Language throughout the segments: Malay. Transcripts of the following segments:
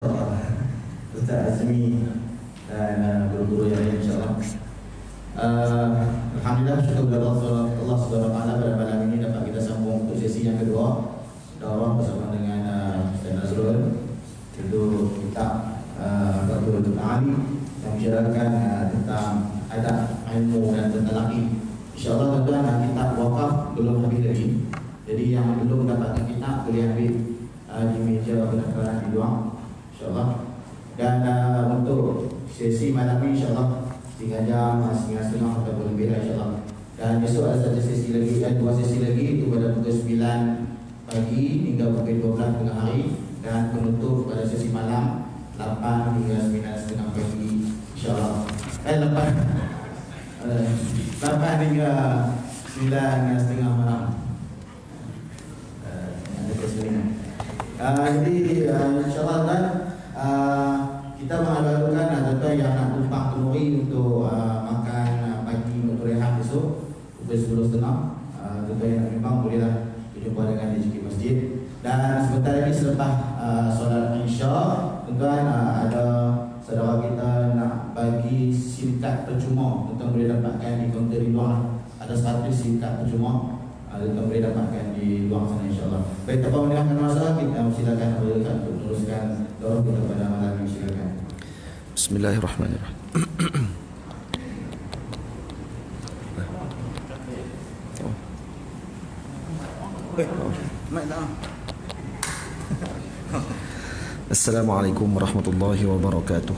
Ustaz Azmi dan guru-guru yang lain, insyaAllah. Alhamdulillah, syukur kepada Allah Subhanahu Wa Taala pada malam ini dapat kita sambung untuk sesi yang kedua daurah bersama dengan Ustaz Nazrul. Itu kitab Fathul Ali yang menceritakan tentang adab, ilmu dan tentang laki. InsyaAllah tuan-tuan, kitab wakaf belum habis lagi. Jadi yang belum dapatkan kitab boleh ambil di meja pendaftaran di luar, InsyaAllah. Dan untuk sesi malam ini, InsyaAllah 3 jam, setengah ataupun lebih, InsyaAllah. Dan besok ada satu sesi lagi, dan 2 sesi lagi, itu pada pukul 9 pagi hingga pukul 12 tengah hari. Dan penutup pada sesi malam 8 hingga 9:30 pagi, InsyaAllah. 8 hingga 9:30 malam. Jadi insyaAllah kan kita mengadakan tuan-tuan yang nak tumpang temui untuk makan pagi untuk rehat besok pukul 10.30. Tuan-tuan yang memang bolehlah berjumpa dengan DJK Masjid. Dan sebentar lagi selepas solat Isya, tuan-tuan ada saudara kita nak bagi SIM card percuma. Tuan-tuan boleh dapatkan di kaunter di luar. Ada 100 SIM card percuma. Kita boleh dapatkan di luar sana, insyaAllah. Baik, tanpa meninggalkan masa, kita silakan untuk meneruskan doa kita pada malam ini. Silakan. Bismillahirrahmanirrahim. Assalamualaikum warahmatullahi wabarakatuh.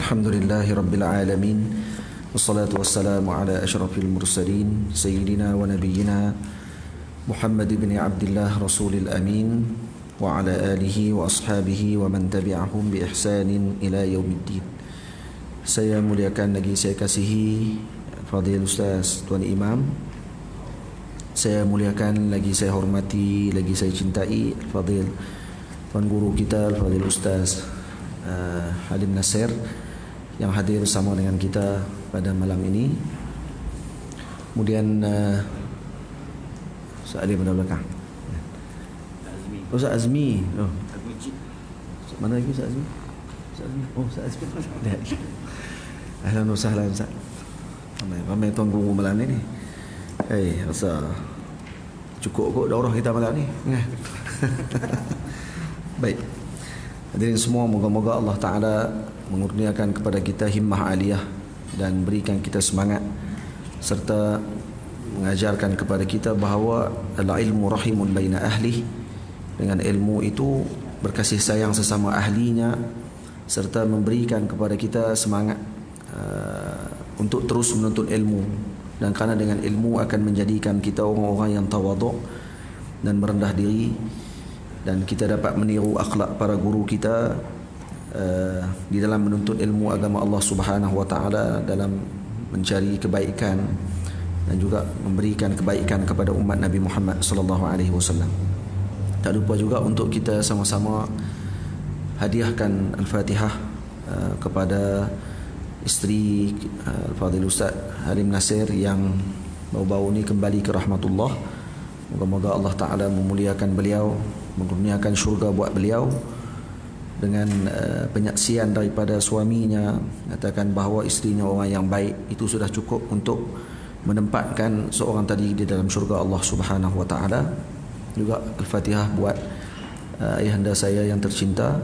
Alhamdulillahi rabbil alamin. Wassalatu wassalamu ala ashrafil mursalin Sayyidina wa nabiyina Muhammad ibn Abdullah Rasulil Amin wa ala alihi wa ashabihi wa man tabi'ahum bi ihsanin ila yaumiddin. Saya muliakan lagi saya kasihi Fadil Ustaz Tuan Imam. Saya muliakan lagi saya hormati, lagi saya cintai Fadil Tuan Guru kita Fadil Ustaz Halim Nasir yang hadir bersama dengan kita pada malam ini. Kemudian Ustaz Ali pada belakang. Ustaz Azmi. Oh. Mana lagi Ustaz Azmi? Ustaz Azmi. Oh, Ustaz Azmi. Ahlan wa sahlan Ustaz. Ramai tuan guru malam ni. Rasa cukup kot daurah kita malam ni. Baik. Hadirin semua, moga-moga Allah Ta'ala mengurniakan kepada kita himmah aliyah dan berikan kita semangat serta mengajarkan kepada kita bahawa al-ilmu rahimun baina ahli. Dengan ilmu itu berkasih sayang sesama ahlinya serta memberikan kepada kita semangat untuk terus menuntut ilmu, dan kerana dengan ilmu akan menjadikan kita orang-orang yang tawaduk dan merendah diri, dan kita dapat meniru akhlak para guru kita di dalam menuntut ilmu agama Allah Subhanahu Wa Taala, dalam mencari kebaikan dan juga memberikan kebaikan kepada umat Nabi Muhammad sallallahu alaihi wasallam. Tak lupa juga untuk kita sama-sama hadiahkan Al-Fatihah kepada isteri Al-Fadhil Ustaz Halim Nasir yang baru-baru ni kembali ke rahmatullah. Moga-moga Allah Ta'ala memuliakan beliau, mengurniakan syurga buat beliau dengan penyaksian daripada suaminya katakan bahawa isterinya orang yang baik. Itu sudah cukup untuk menempatkan seorang tadi di dalam syurga Allah Subhanahu Wa Ta'ala. Juga Al-Fatihah buat ayahanda saya yang tercinta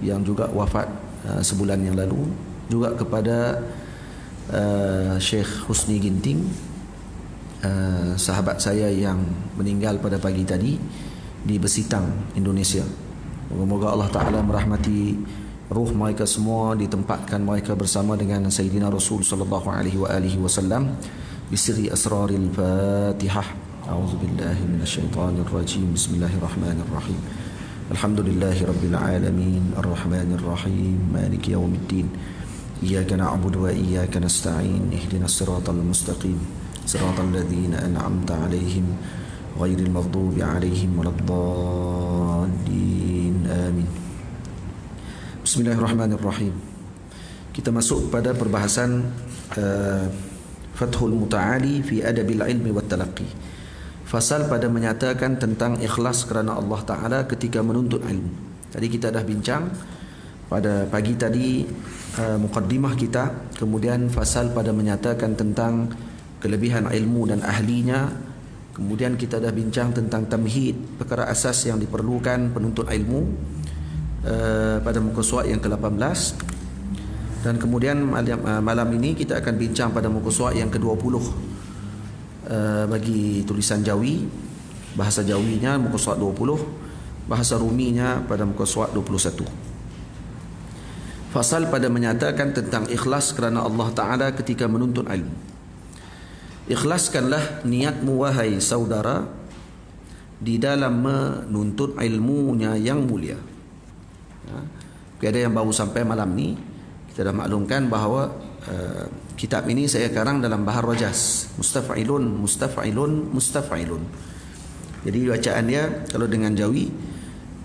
yang juga wafat sebulan yang lalu, juga kepada Syekh Husni Ginting, sahabat saya yang meninggal pada pagi tadi di Besitang, Indonesia. Moga-moga Allah Ta'ala merahmati ruh mereka semua, ditempatkan mereka bersama dengan Sayyidina Rasul sallallahu alaihi wasallam bisirri asraril Fatihah. A'udzubillahi minasyaitonir rajim. Bismillahirrahmanirrahim. Alhamdulillahi rabbil alamin, arrahmanir rahim, maliki yaumiddin. Iyyaka na'budu wa iyyaka nasta'in. Ihdinas siratal mustaqim, siratal ladzina an'amta 'alaihim ghairil maghdubi 'alaihim waladdallin. Amin. Bismillahirrahmanirrahim. Kita masuk pada perbahasan Fathul Muta'ali fi adabil ilmi wat talaqqi. Fasal pada menyatakan tentang ikhlas kerana Allah Ta'ala ketika menuntut ilmu. Tadi kita dah bincang pada pagi tadi mukaddimah kita, kemudian fasal pada menyatakan tentang kelebihan ilmu dan ahlinya. Kemudian kita dah bincang tentang tamhid, perkara asas yang diperlukan penuntut ilmu pada muka surat yang ke-18. Dan kemudian malam ini kita akan bincang pada muka surat yang ke-20 bagi tulisan Jawi, bahasa Jawinya muka surat 20, bahasa Ruminya pada muka surat 21. Fasal pada menyatakan tentang ikhlas kerana Allah Ta'ala ketika menuntut ilmu. Ikhlaskanlah niatmu wahai saudara di dalam menuntut ilmunya yang mulia. Ada yang baru sampai malam ni, kita dah maklumkan bahawa kitab ini saya karang dalam bahar Rajas, mustaf'ilun, mustaf'ilun, mustaf'ilun. Jadi bacaan dia kalau dengan Jawi,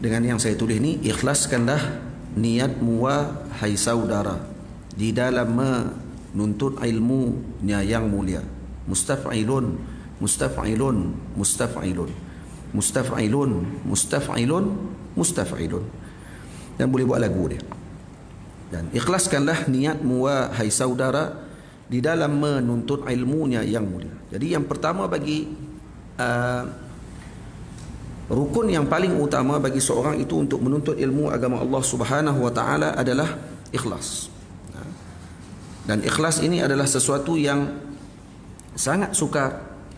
dengan yang saya tulis ni, ikhlaskanlah niatmu wahai saudara di dalam menuntut ilmunya yang mulia. Mustaf'ilun, mustaf'ilun, mustaf'ilun, mustaf'ilun, mustaf'ilun, mustaf'ilun. Dan boleh buat lagu dia. Dan ikhlaskanlah niatmu wahai saudara di dalam menuntut ilmunya yang mulia. Jadi yang pertama bagi rukun yang paling utama bagi seorang itu untuk menuntut ilmu agama Allah Subhanahu wa taala adalah ikhlas. Dan ikhlas ini adalah sesuatu yang sangat sukar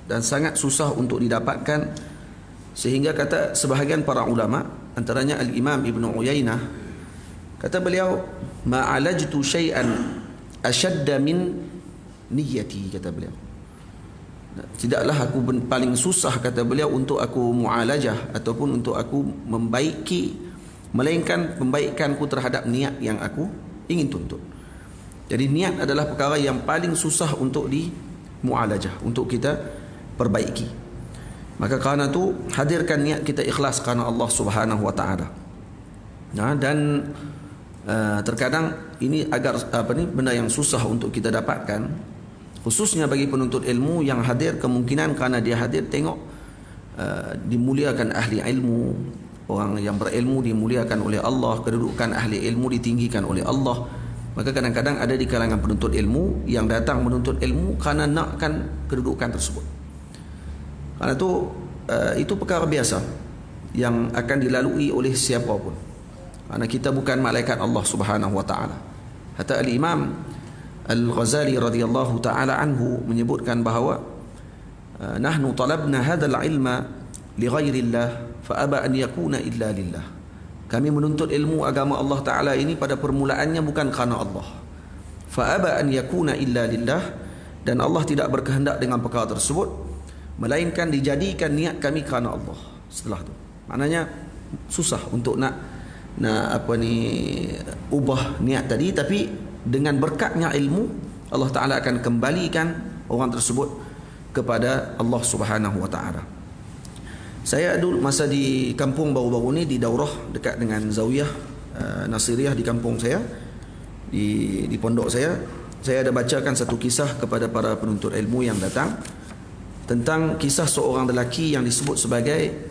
dan sangat susah untuk didapatkan, sehingga kata sebahagian para ulama, antaranya Al-Imam Ibn Uyainah, kata beliau, ma'alajtu syai'an ashadda min niyati, kata beliau. Tidaklah aku paling susah, kata beliau, untuk aku mu'alajah ataupun untuk aku membaiki, melainkan pembaikanku terhadap niat yang aku ingin tuntut. Jadi niat adalah perkara yang paling susah untuk mu'alajah, untuk kita perbaiki. Maka kerana itu hadirkan niat kita ikhlas kerana Allah Subhanahu wa taala. Dan terkadang ini agar benda yang susah untuk kita dapatkan, khususnya bagi penuntut ilmu yang hadir, kemungkinan kerana dia hadir tengok dimuliakan ahli ilmu, orang yang berilmu dimuliakan oleh Allah, kedudukan ahli ilmu ditinggikan oleh Allah. Maka kadang-kadang ada di kalangan penuntut ilmu yang datang menuntut ilmu kerana nakkan kedudukan tersebut. Kerana itu perkara biasa yang akan dilalui oleh siapa pun. Kerana kita bukan malaikat Allah Subhanahu wa taala. Hatta Al-Imam Al-Ghazali radhiyallahu taala anhu menyebutkan bahawa nahnu talabna hadzal ilma li ghairillah fa aba an yakuna illa lillah. Kami menuntut ilmu agama Allah Ta'ala ini pada permulaannya bukan kerana Allah. Fa'aba an yakuna illa lillah. Dan Allah tidak berkehendak dengan perkara tersebut, melainkan dijadikan niat kami kerana Allah. Setelah itu, maknanya susah untuk nak ubah niat tadi. Tapi dengan berkatnya ilmu, Allah Ta'ala akan kembalikan orang tersebut kepada Allah Subhanahu wa Ta'ala. Saya dulu masa di kampung baru-baru ni, di daurah dekat dengan Zawiyah Nasiriyah di kampung saya, di pondok saya ada bacakan satu kisah kepada para penuntut ilmu yang datang, tentang kisah seorang lelaki yang disebut sebagai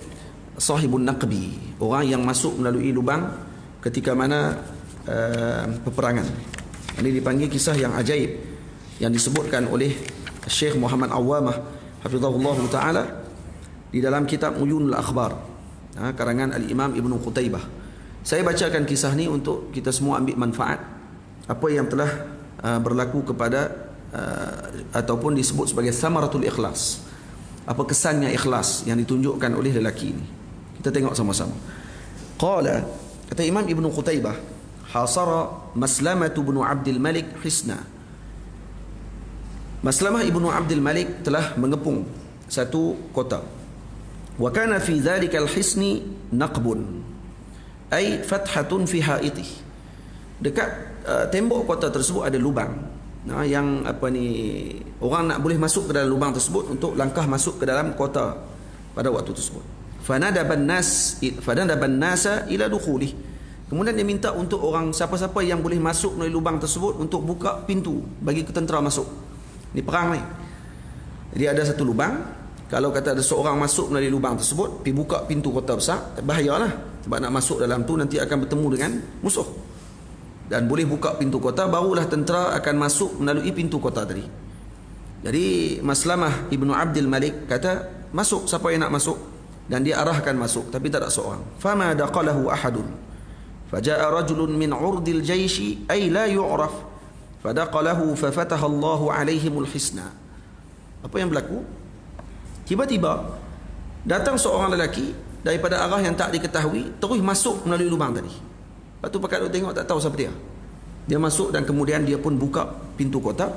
Sahibun Naqbi, orang yang masuk melalui lubang ketika mana peperangan. Ini dipanggil kisah yang ajaib yang disebutkan oleh Syekh Muhammad Awwamah hafizahullah ta'ala di dalam kitab Uyunul Akhbar, karangan Al-Imam Ibn Qutaybah. Saya bacakan kisah ni untuk kita semua ambil manfaat apa yang telah berlaku kepada ataupun disebut sebagai samaratul ikhlas. Apa kesannya ikhlas yang ditunjukkan oleh lelaki ini. Kita tengok sama-sama. Qala, kata Imam Ibn Qutaybah, hasara Maslamah bin Abdul Malik hisna. Maslamah ibnu Abdul Malik telah mengepung satu kota. Wa kana fi dhalikal hisni naqbun, ay fathatun fi haitih. Dekat tembok kota tersebut ada lubang. Yang orang nak boleh masuk ke dalam lubang tersebut untuk langkah masuk ke dalam kota pada waktu tersebut. Fanadaban nasa ila dukhulih. Kemudian dia minta untuk orang siapa-siapa yang boleh masuk melalui lubang tersebut untuk buka pintu bagi ketentera masuk. Ini perang ni. Jadi ada satu lubang, Kalau kata ada seorang masuk melalui lubang tersebut, pergi buka pintu kota besar, bahayalah. Sebab nak masuk dalam tu nanti akan bertemu dengan musuh. Dan boleh buka pintu kota, barulah tentera akan masuk melalui pintu kota tadi. Jadi Maslamah Ibnu Abdul Malik kata, masuk siapa yang nak masuk, dan dia arahkan masuk, tapi tak ada seorang. Fama daqalahu ahadun. Faja'a rajulun min 'urdil jaishi ay la yu'raf. Fadaqalahu fafataha Allahu 'alaihimul hisna. Apa yang berlaku? Tiba-tiba datang seorang lelaki daripada arah yang tak diketahui, terus masuk melalui lubang tadi. Lepas tu pakat duk tengok, tak tahu siapa dia. Dia masuk dan kemudian dia pun buka pintu kota,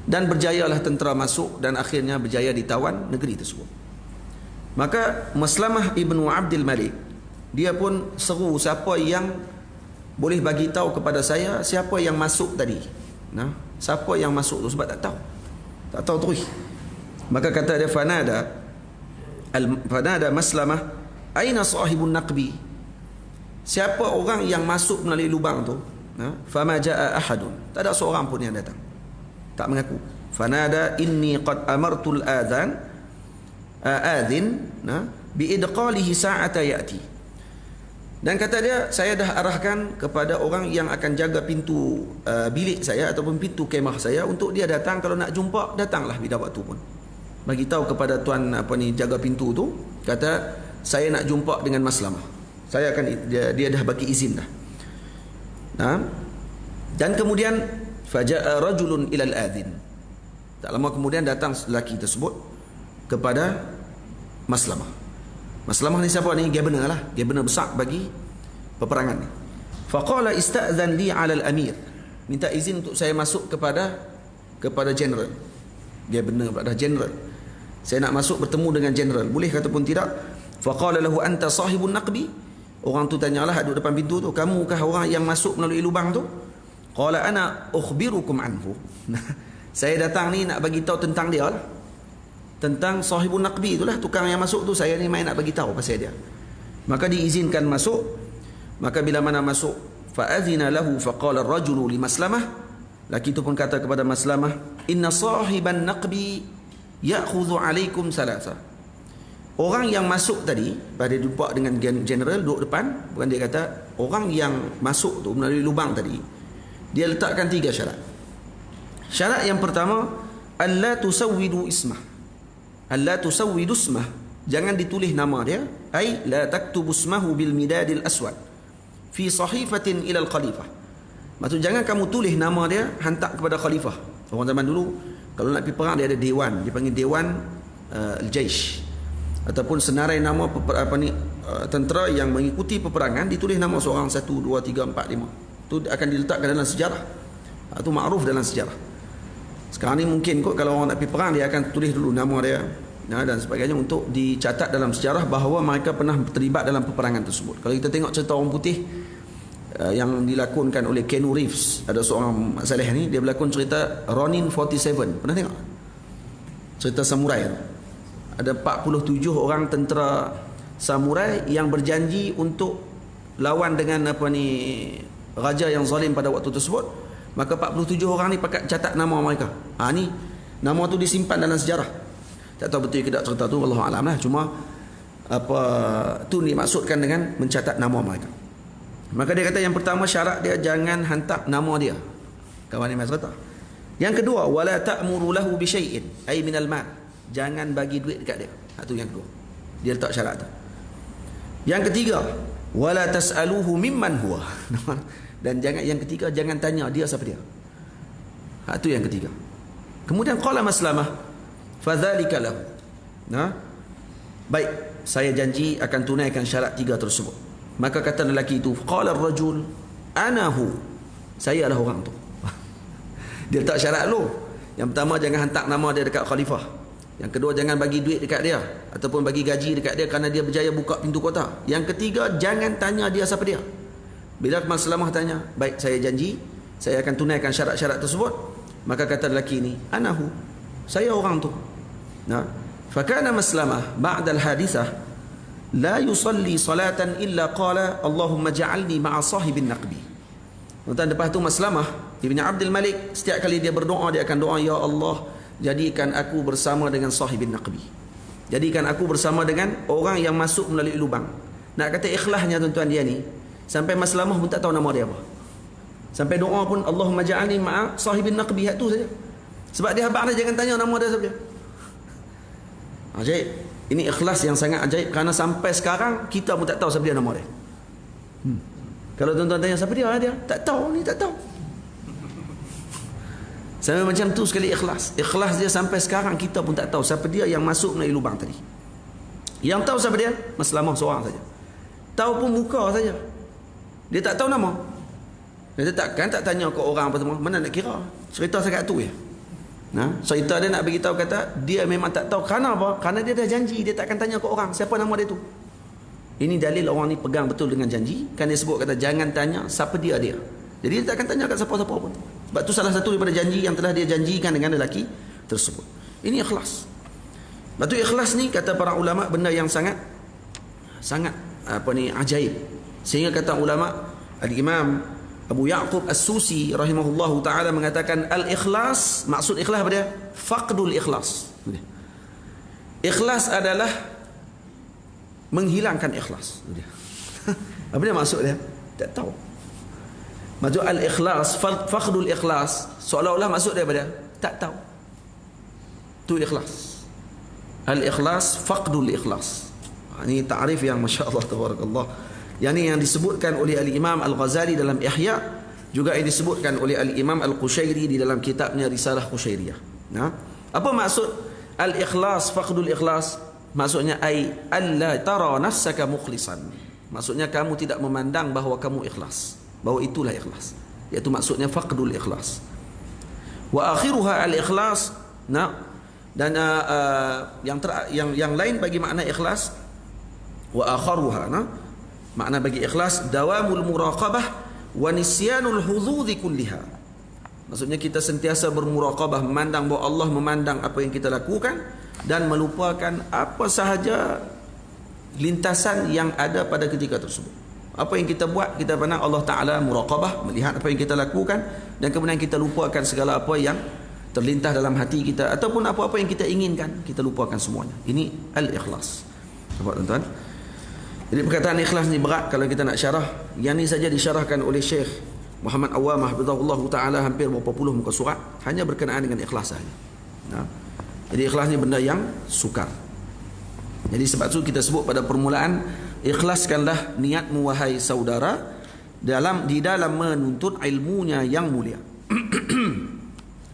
dan berjayalah tentera masuk, dan akhirnya berjaya ditawan negeri tersebut. Maka Maslamah Ibnu Abdul Malik, dia pun seru, siapa yang boleh bagi tahu kepada saya siapa yang masuk tadi. Nah, siapa yang masuk tu, sebab tak tahu. Tak tahu terus. Maka kata dia, fanada Maslamah, aina sahibun naqbi? Siapa orang yang masuk melalui lubang tu? Fama jaa ahadun. Tak ada seorang pun yang datang. Tak mengaku. Fanada inni qad amartul adhan aadhin bi idqalihi sa'ata ya'ti. Dan kata dia, saya dah arahkan kepada orang yang akan jaga pintu bilik saya ataupun pintu kemah saya untuk dia datang, kalau nak jumpa datanglah bila waktu pun. Bagi tahu kepada tuan jaga pintu tu, kata saya nak jumpa dengan Maslamah. Saya akan dia dah bagi izin dah. Dan kemudian faja'a rajulun ilal adhin. Tak lama kemudian datang lelaki tersebut kepada Maslamah. Maslamah ni siapa ni? Governor lah, governor besar bagi peperangan ni. Faqala ista'zan li 'ala al-amir. Minta izin untuk saya masuk kepada general. Governor pada general. Saya nak masuk bertemu dengan general. Boleh kata pun tidak? Faqala lahu anta sahibun naqbi. Orang tu tanyalah, duduk depan pintu tu, kamukah orang yang masuk melalui lubang tu? Qala ana ukhbirukum anhu. Saya datang ni nak bagi tahu tentang dia lah. Tentang sahibun naqbi itulah, tukang yang masuk tu, saya ni main nak bagi tahu pasal dia. Maka diizinkan masuk. Maka bila mana masuk, fa'adhina lahu faqala ar-rajulu li Maslamah. Laki tu pun kata kepada Maslamah, inna sahiban naqbi ya'khudhu 'alaikum salasa. Orang yang masuk tadi, pada jumpa dengan general duduk depan, bukan, dia kata orang yang masuk tu melalui lubang tadi, dia letakkan 3 syarat. Syarat yang pertama, alla tusawwidu ismah. Alla tusawwidu ismah, jangan ditulis nama dia, ai la taktubu ismahu bil midadil aswad fi sahifatin ila al khalifah. Maksud jangan kamu tulis nama dia hantar kepada khalifah. Orang zaman dulu kalau nak pergi perang, dia ada dewan, dipanggil dewan al-jaish, ataupun senarai nama tentera yang mengikuti peperangan, ditulis nama seorang 1, 2, 3, 4, 5. Itu akan diletakkan dalam sejarah. Itu makruf dalam sejarah. Sekarang ni mungkin kot kalau orang nak pergi perang, dia akan tulis dulu nama dia dan sebagainya untuk dicatat dalam sejarah bahawa mereka pernah terlibat dalam peperangan tersebut. Kalau kita tengok cerita orang putih yang dilakonkan oleh Keanu Reeves, ada seorang Mak Saleh ni, dia berlakon cerita Ronin 47. Pernah tengok? Cerita samurai. Ada 47 orang tentera samurai yang berjanji untuk lawan dengan raja yang zalim pada waktu tersebut. Maka 47 orang ni pakat catat nama mereka. Ni nama tu disimpan dalam sejarah. Tak tahu betul ke tak cerita tu, wallahu alam lah. Cuma tu dimaksudkan dengan mencatat nama mereka. Maka dia kata yang pertama, syarat dia jangan hantar nama dia. Kawan ni mas kata. Yang kedua, wala ta'muru lahu bi syai'in ay minal mal. Jangan bagi duit dekat dia. Itu yang kedua. Dia letak syarat tu. Yang ketiga, wala tas'aluhu mimman huwa. Dan yang ketiga, jangan tanya dia siapa dia. Itu yang ketiga. Kemudian qala Maslamah, fadzalika lahu. Baik, saya janji akan tunaikan syarat 3 tersebut. Maka kata lelaki itu, qala ar-rajul anahu. Saya adalah orang tu. Dia letak syarat dulu. Yang pertama, jangan hantar nama dia dekat khalifah. Yang kedua, jangan bagi duit dekat dia ataupun bagi gaji dekat dia kerana dia berjaya buka pintu kota. Yang ketiga, jangan tanya dia siapa dia. Bila Maslamah tanya, baik, saya janji saya akan tunaikan syarat-syarat tersebut. Maka kata lelaki ini, anahu, saya orang tu. Fakana Maslamah ba'da al-hadithah la yusalli salatan illa qala Allahumma ja'alni ma'a sahibin naqbi. Dan lepas tu Maslamah Ibn Abdul Malik, setiap kali dia berdoa, dia akan doa, ya Allah, jadikan aku bersama dengan sahibin naqbi. Jadikan aku bersama dengan orang yang masuk melalui lubang. Nak kata ikhlasnya tuan-tuan dia ni, sampai Maslamah pun tak tahu nama dia apa. Sampai doa pun Allahumma ja'alni ma'a sahibin naqbi, tu saja. Sebab dia habaq dia, jangan tanya nama dia siapa dia. Ajaib. Ini ikhlas yang sangat ajaib, kerana sampai sekarang kita pun tak tahu siapa dia nama dia. Kalau tuan-tuan tanya siapa dia tak tahu, ni tak tahu. Sampai macam tu sekali ikhlas. Ikhlas dia sampai sekarang kita pun tak tahu siapa dia yang masuk melalui lubang tadi. Yang tahu siapa dia? Maslamah seorang saja. Tahu pun muka saja. Dia tak tahu nama. Dia tak tanya ke orang apa semua. Mana nak kira? Cerita sangat tu ya. Nah, cerita dia nak beritahu kata dia memang tak tahu kerana apa? Kerana dia dah janji dia tak akan tanya ke orang siapa nama dia tu. Ini dalil orang ni pegang betul dengan janji. Kan dia sebut kata jangan tanya siapa dia. Jadi dia tak akan tanya kat siapa-siapa pun. Sebab tu salah satu daripada janji yang telah dia janjikan dengan lelaki tersebut. Ini ikhlas. Sebab tu ikhlas ni kata para ulama benda yang sangat ajaib. Sehingga kata ulama Al-Imam Abu Ya'qub As-Susi rahimahullahu ta'ala mengatakan al-ikhlas, maksud ikhlas apa dia? Faqdul ikhlas. Ikhlas adalah menghilangkan ikhlas. Apa dia maksud dia? Tak tahu. Maksud al-ikhlas, faqdul ikhlas, seolah-olah maksud dia apa dia? Tak tahu. Tu ikhlas. Al-ikhlas, faqdul ikhlas. Ini ta'rif yang masya-Allah tabarakallah. Yang disebutkan oleh Al-Imam Al-Ghazali dalam Ihya, juga yang disebutkan oleh Al-Imam Al-Qushairi di dalam kitabnya Risalah Qushairiyah. Nah, apa maksud al-ikhlas, faqdul ikhlas? Maksudnya ai alla tara nafsaka mukhlisan. Maksudnya kamu tidak memandang bahawa kamu ikhlas, bahawa itulah ikhlas. Iaitu maksudnya faqdul ikhlas. Wa akhiruha al-ikhlas. Nah, dan yang lain bagi makna ikhlas, wa akharuha, nah, makna bagi ikhlas dawamul muraqabah wa nisyanul hududhi kulliha. Maksudnya kita sentiasa bermuraqabah, memandang bahawa Allah memandang apa yang kita lakukan dan melupakan apa sahaja lintasan yang ada pada ketika tersebut. Apa yang kita buat, kita pandang Allah Ta'ala muraqabah, melihat apa yang kita lakukan, dan kemudian kita lupakan segala apa yang terlintas dalam hati kita, ataupun apa-apa yang kita inginkan, kita lupakan semuanya. Ini al-ikhlas. Nampak tuan-tuan? Jadi perkataan ikhlas ni berat kalau kita nak syarah. Yang ni saja disyarahkan oleh Syekh Muhammad Awwamah hafizahullah taala hampir berapa puluh muka surat hanya berkenaan dengan ikhlas saja. Nah, jadi ikhlas ni benda yang sukar. Jadi sebab tu kita sebut pada permulaan, ikhlaskanlah niatmu wahai saudara di dalam menuntut ilmunya yang mulia.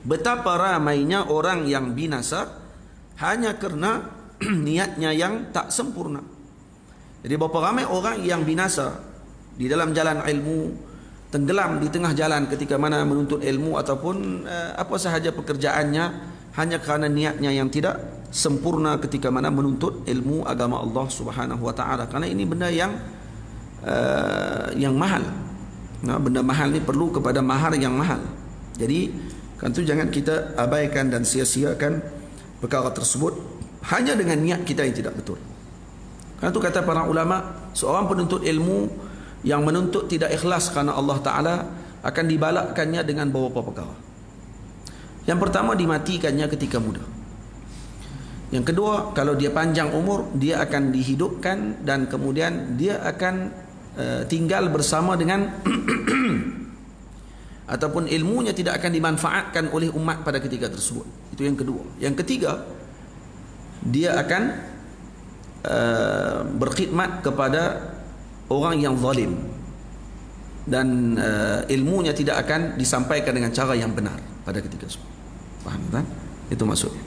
Betapa ramainya orang yang binasa hanya kerana niatnya yang tak sempurna. Jadi berapa ramai orang yang binasa di dalam jalan ilmu, tenggelam di tengah jalan ketika mana menuntut ilmu ataupun apa sahaja pekerjaannya, hanya kerana niatnya yang tidak sempurna ketika mana menuntut ilmu agama Allah Subhanahu wa taala. Kerana ini benda yang mahal. Nah, benda mahal ni perlu kepada mahar yang mahal. Jadi kan tu jangan kita abaikan dan sia-siakan perkara tersebut hanya dengan niat kita yang tidak betul. Kerana itu kata para ulama, seorang penuntut ilmu yang menuntut tidak ikhlas kerana Allah Ta'ala akan dibalakkannya dengan beberapa perkara. Yang pertama, dimatikannya ketika muda. Yang kedua, kalau dia panjang umur, dia akan dihidupkan dan kemudian dia akan tinggal bersama dengan ataupun ilmunya tidak akan dimanfaatkan oleh umat pada ketika tersebut. Itu yang kedua. Yang ketiga, dia akan berkhidmat kepada orang yang zalim dan ilmunya tidak akan disampaikan dengan cara yang benar pada ketika itu. Faham tak? Itu maksudnya.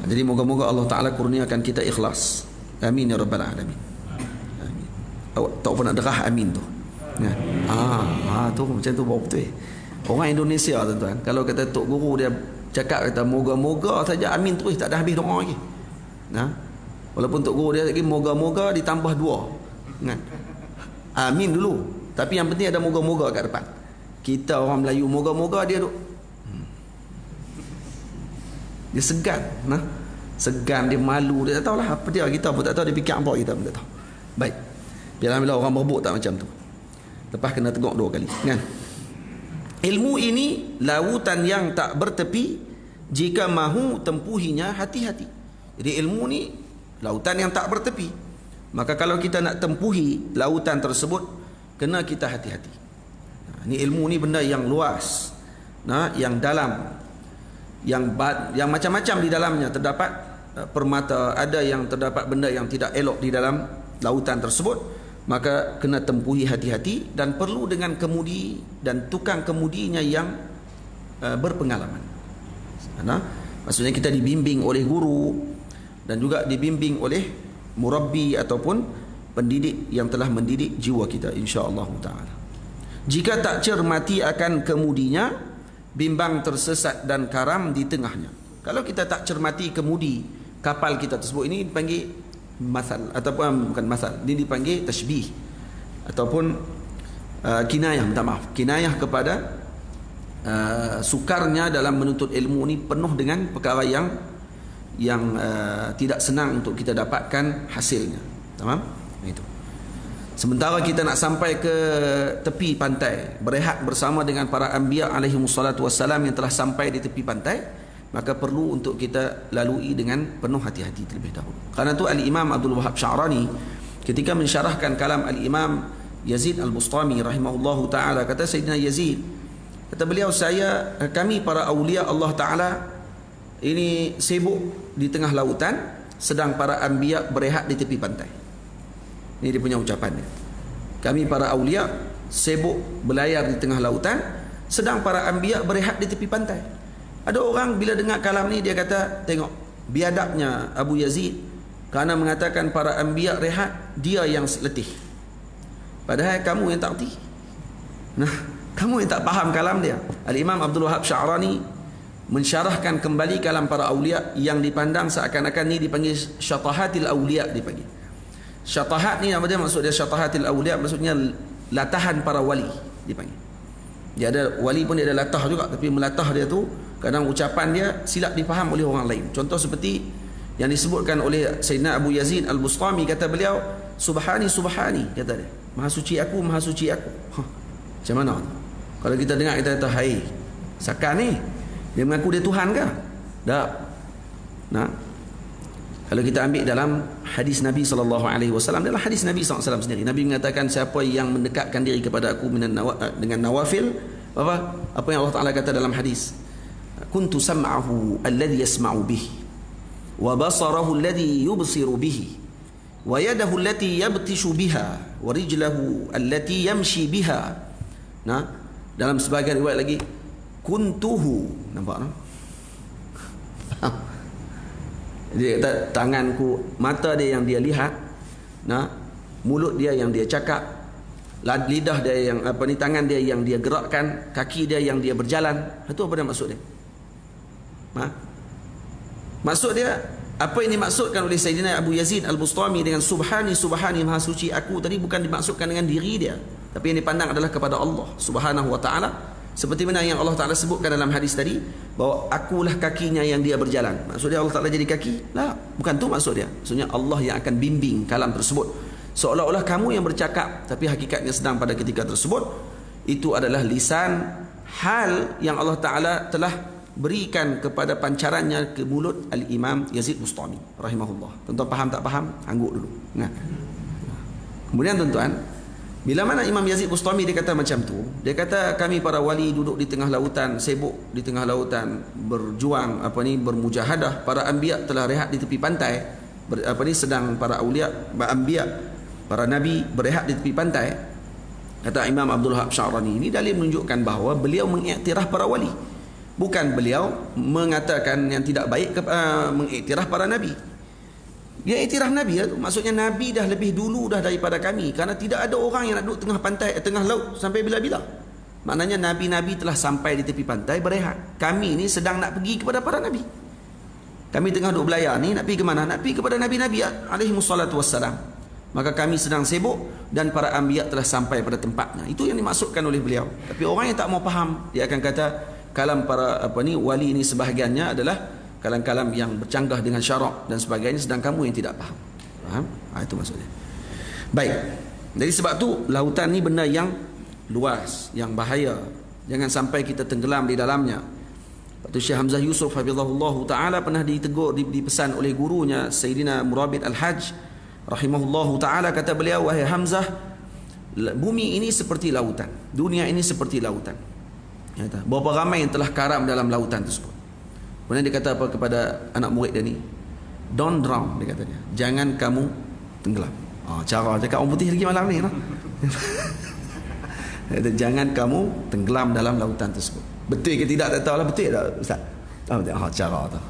Jadi moga-moga Allah Ta'ala kurniakan kita ikhlas. Amin ya rabbal alamin. Amin. Awak tak pernah derah amin tu. Ya. Tu macam tu baru betul. Orang Indonesia tuan-tuan, kalau kata tok guru dia cakap kata moga-moga saja amin terus, tak ada habis doa lagi. Nah, walaupun tok guru dia lagi moga-moga ditambah 2. Kan? Amin dulu. Tapi yang penting ada moga-moga kat depan. Kita orang Melayu moga-moga dia duk. Dia segan, nah. Segan, dia malu, dia tak tahulah apa dia, kita pun tak tahu, dia fikir apa kita pun tak tahu. Baik. Biarlah bila orang berebut tak macam tu. Lepas kena tengok 2 kali, kan? Ilmu ini lautan yang tak bertepi, jika mahu tempuhinya hati-hati. Jadi ilmu ni lautan yang tak bertepi. Maka kalau kita nak tempuhi lautan tersebut, kena kita hati-hati. Ni ilmu ni benda yang luas, yang dalam, yang macam-macam di dalamnya. Terdapat permata, ada yang terdapat benda yang tidak elok di dalam lautan tersebut. Maka kena tempuhi hati-hati, dan perlu dengan kemudi dan tukang kemudinya yang berpengalaman. Maksudnya kita dibimbing oleh guru dan juga dibimbing oleh murabbi ataupun pendidik yang telah mendidik jiwa kita, insya-Allah taala. Jika tak cermati akan kemudinya, bimbang, tersesat dan karam di tengahnya. Kalau kita tak cermati kemudi kapal kita tersebut, ini dipanggil masal, ataupun bukan masal, ini dipanggil tashbih ataupun kinayah, minta maaf, kinayah kepada sukarnya dalam menuntut ilmu ni penuh dengan perkara yang tidak senang untuk kita dapatkan hasilnya. Tamam? Itu. Sementara kita nak sampai ke tepi pantai, berehat bersama dengan para anbiya alaihi wassalatu wassalam yang telah sampai di tepi pantai, maka perlu untuk kita lalui dengan penuh hati-hati terlebih dahulu. Karena itu Al-Imam Abdul Wahab Sya'rani ketika mensyarahkan kalam Al-Imam Yazid Al-Bustami rahimahullahu ta'ala, kata Sayyidina Yazid, kata beliau, kami para awliya Allah Ta'ala ini sibuk di tengah lautan, sedang para anbiya berehat di tepi pantai. Ini dia punya ucapan dia. Kami para awliya sibuk berlayar di tengah lautan, sedang para anbiya berehat di tepi pantai. Ada orang bila dengar kalam ni, dia kata, tengok biadabnya Abu Yazid, kerana mengatakan para anbiya rehat, dia yang letih. Padahal kamu yang tak letih. Kamu yang tak faham kalam dia. Al-Imam Abdul Wahab Sya'rani mensyarahkan kembali kalam para awliya yang dipandang seakan-akan ni dipanggil syatahatil awliya, dipanggil. Syatahat ni apa dia maksud dia? Syatahatil awliya maksudnya latahan para wali, dipanggil. Dia ada wali pun dia ada latah juga, tapi melatah dia tu kadang ucapan dia silap dipaham oleh orang lain. Contoh seperti yang disebutkan oleh Sayyidina Abu Yazid Al-Bustami, kata beliau, subhani subhani, kata dia, maha suci aku, maha suci aku. Macam mana? Kalau kita dengar, kita kata, hai, sakan ni dia mengaku dia Tuhan ke? Tak. Kalau kita ambil dalam hadis Nabi SAW, dalam hadis Nabi SAW sendiri, Nabi mengatakan, siapa yang mendekatkan diri kepada aku dengan nawafil, apa yang Allah Ta'ala kata dalam hadis, kuntu sam'ahu alladhi yasma'u bihi, wa basarahu alladhi yubsiru bihi, wa yadahu allati yabtishu biha, wa rijlahu allati yamshi biha. Dalam sebahagian riwayat lagi, kuntuhu, nampak tak? Dia kata, tanganku, mata dia yang dia lihat, mulut dia yang dia cakap, lidah dia yang tangan dia yang dia gerakkan, kaki dia yang dia berjalan. Itu apa dia maksud dia? Maksud dia, apa yang dimaksudkan oleh Sayyidina Abu Yazid Al-Bustami dengan subhani subhani, maha suci aku, tadi bukan dimaksudkan dengan diri dia, tapi yang dipandang adalah kepada Allah Subhanahu wa ta'ala. Seperti mana yang Allah Ta'ala sebutkan dalam hadis tadi, bahawa akulah kakinya yang dia berjalan. Maksudnya Allah Ta'ala jadi kaki? Lah, bukan tu maksud dia. Maksudnya Allah yang akan bimbing kalam tersebut. Seolah-olah kamu yang bercakap, tapi hakikatnya sedang pada ketika tersebut, itu adalah lisan hal yang Allah Ta'ala telah berikan kepada pancarannya ke mulut Al-Imam Yazid Bustami rahimahullah. Tuan-tuan faham tak faham? Angguk dulu. Kemudian tuan-tuan, bila mana Imam Yazid Bustami dia kata macam tu, dia kata kami para wali duduk di tengah lautan, sibuk di tengah lautan, berjuang bermujahadah. Para anbiya telah rehat di tepi pantai. Sedang para aulia, anbiya, para nabi berehat di tepi pantai. Kata Imam Abdul Wahab Sya'rani, ini dalil menunjukkan bahawa beliau mengiktiraf para wali. Bukan beliau mengatakan yang tidak baik mengiktiraf para nabi. Dia iktiraf Nabi, maksudnya Nabi dah lebih dulu dah daripada kami, kerana tidak ada orang yang nak duduk tengah pantai, tengah laut sampai bila-bila. Maknanya Nabi-Nabi telah sampai di tepi pantai berehat. Kami ni sedang nak pergi kepada para Nabi. Kami tengah duduk belayar ni, nak pergi ke mana? Nak pergi kepada Nabi-Nabi alaihi wassalatu wassalam. Maka kami sedang sibuk dan para anbiya telah sampai pada tempatnya. Itu yang dimaksudkan oleh beliau. Tapi orang yang tak mau faham, dia akan kata kalam para wali ni sebahagiannya adalah kalam-kalam yang bercanggah dengan syarak dan sebagainya, sedang kamu yang tidak faham. Itu maksudnya. Baik. Jadi sebab tu lautan ni benda yang luas, yang bahaya. Jangan sampai kita tenggelam di dalamnya. Lepas tu Syekh Hamzah Yusuf hafizahullah taala pernah ditegur, dipesan oleh gurunya Sayyidina Murabit Al-Hajj rahimahullah taala, kata beliau, wahai Hamzah, bumi ini seperti lautan, dunia ini seperti lautan. Kata, berapa ramai yang telah karam dalam lautan tersebut. Kemudian dia kata apa kepada anak murid dia ni? Don't drown, dia kata dia. Jangan kamu tenggelam. Cara cakap orang putih lagi malam ni lah. Kata, jangan kamu tenggelam dalam lautan tersebut. Betul ke tidak, tak tahulah. Betul tak Ustaz? Cara tu.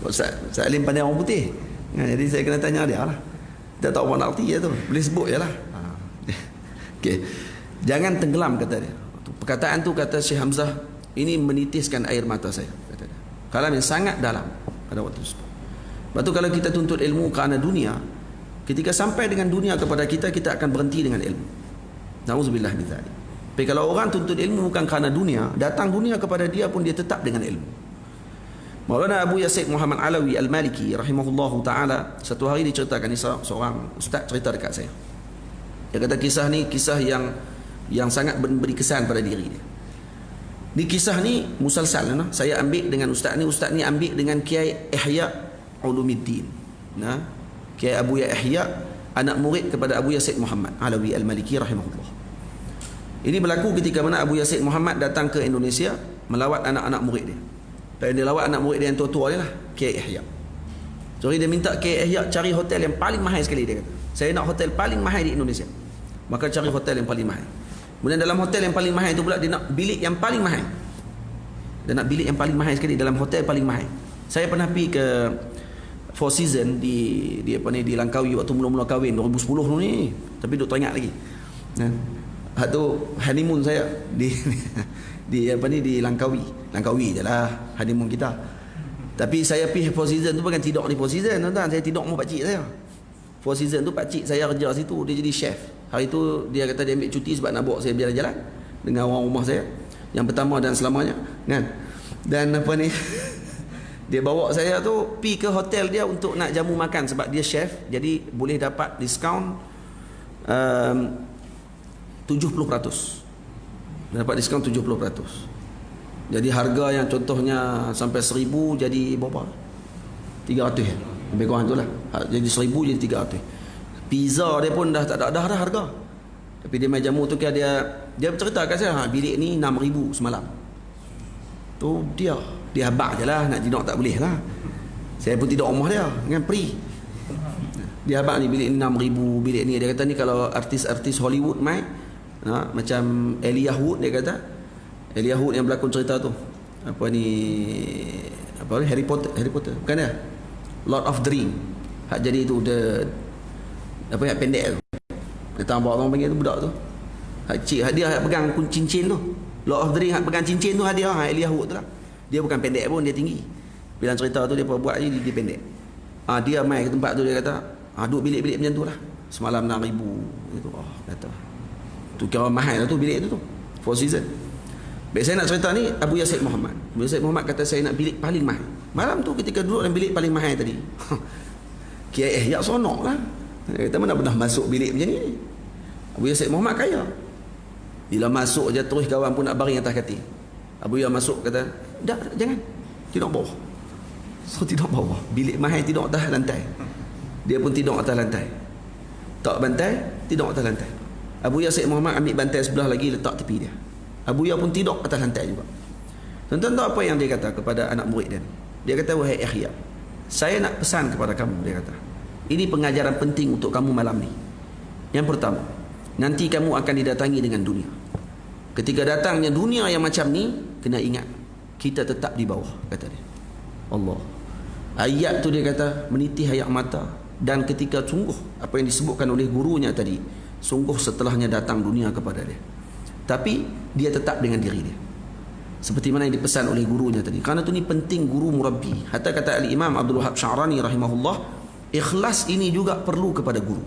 Ustaz Alim pandai orang putih. Jadi saya kena tanya dia lah. Dia tak tahu nak arti je tu. Boleh sebut je lah. Okay. Jangan tenggelam, kata dia. Perkataan tu, kata Syekh Hamzah, ini menitiskan air mata saya, kata dia. Kalam yang sangat dalam pada waktu tersebut. Lepas tu kalau kita tuntut ilmu kerana dunia, ketika sampai dengan dunia kepada kita, kita akan berhenti dengan ilmu. Na'udzubillah min dzalik. Tapi kalau orang tuntut ilmu bukan kerana dunia, datang dunia kepada dia pun dia tetap dengan ilmu. Maulana Abu Yazid Muhammad Alawi Al-Maliki rahimahullahu taala, satu hari diceritakan, ni seorang ustaz cerita dekat saya. Dia kata kisah ni kisah yang sangat memberi kesan pada diri dia. Ni kisah ni musalsal, saya ambil dengan ustaz ni ambil dengan Kiai Ihya Ulumuddin. Kiai Abu Yahya, anak murid kepada Abu Yazid Muhammad Alawi Al-Maliki rahimahullah. Ini berlaku ketika mana Abu Yazid Muhammad datang ke Indonesia melawat anak-anak murid dia. Dan dia lawat anak murid dia yang tua-tua dia lah, Kiai Ihya. Jadi dia minta Kiai Ihya cari hotel yang paling mahal sekali, dia kata. Saya nak hotel paling mahal di Indonesia. Maka cari hotel yang paling mahal. Kemudian dalam hotel yang paling mahal itu pula dia nak bilik yang paling mahal. Dia nak bilik yang paling mahal sekali dalam hotel paling mahal. Saya pernah pergi ke Four Seasons di Langkawi waktu mula-mula kahwin 2010 tu ni, tapi duk teringat lagi. Tu honeymoon saya di Langkawi je lah honeymoon kita. Tapi saya pergi Four Seasons tu bukan tidur di Four Seasons, tuan-tuan. Saya tidur rumah pakcik saya. Four Seasons tu pakcik saya kerja situ, dia jadi chef. Hari tu dia kata dia ambil cuti sebab nak bawa saya berjalan-jalan dengan orang rumah saya yang pertama dan selamanya, kan. Dan apa ni dia bawa saya tu pergi ke hotel dia untuk nak jamu makan sebab dia chef, jadi boleh dapat diskaun 70%. Dapat diskaun 70%. Jadi harga yang contohnya sampai 1,000 jadi berapa? 300. Lebih kurang tu lah. Jadi 1,000 jadi 300. Pizza dia pun dah tak ada dah harga. Tapi dia main jamu tu, dia cerita kat saya, bilik ni 6,000 semalam. Tu dia habaq je lah, nak tidur tak boleh lah. Saya pun tidur rumah dia dengan free. Dia habaq ni bilik ni 6,000, bilik ni dia kata ni kalau artis-artis Hollywood main, macam Elijah Wood, dia kata Elijah Wood yang berlakon cerita tu, apa ni Harry Potter bukan dia, Lord of the Ring, hak jadi tu dia yang pendek tu, dia tambah orang panggil tu budak tu, hak dia pegang cincin tu, Lord of the Ring hak pegang cincin tu, dia Elijah Wood tu lah. Dia bukan pendek pun, dia tinggi. Bila cerita tu dia buat je dia pendek. Dia main ke tempat tu, dia kata duduk bilik-bilik macam tu lah, semalam 6,000 gitu. Kata tu kira mahal lah tu bilik tu Four Seasons. Baik, saya nak cerita ni Abu Yazid Muhammad. Abu Yazid Muhammad kata saya nak bilik paling mahal. Malam tu ketika duduk dalam bilik paling mahal tadi, Kiai Ihya sonok lah. Dia kata mana pernah masuk bilik macam ni. Abu Yazid Muhammad kaya. Bila masuk je terus kawan pun nak baring atas katil. Abu Yazid masuk kata, jangan. Tidur bawah. So tidur bawah. Bilik mahal tidur atas lantai. Dia pun tidur atas lantai. Tak bantai, tidur atas lantai. Abu Yazid Muhammad ambil bantai sebelah lagi letak tepi dia. Abu Yazid pun tidur atas lantai juga. Tuan-tuan tahu apa yang dia kata kepada anak murid dia? Dia kata, wahai Ihya, saya nak pesan kepada kamu, dia kata. Ini pengajaran penting untuk kamu malam ni. Yang pertama, nanti kamu akan didatangi dengan dunia. Ketika datangnya dunia yang macam ni, kena ingat kita tetap di bawah, kata dia. Allah. Ayat tu dia kata menitih air mata, dan ketika sungguh apa yang disebutkan oleh gurunya tadi, sungguh setelahnya datang dunia kepada dia. Tapi dia tetap dengan diri dia. Seperti mana yang dipesan oleh gurunya tadi. Kerana tu ni penting guru murabbi. Hatta kata Al-Imam Abdul Wahab Sya'rani rahimahullah, ikhlas ini juga perlu kepada guru.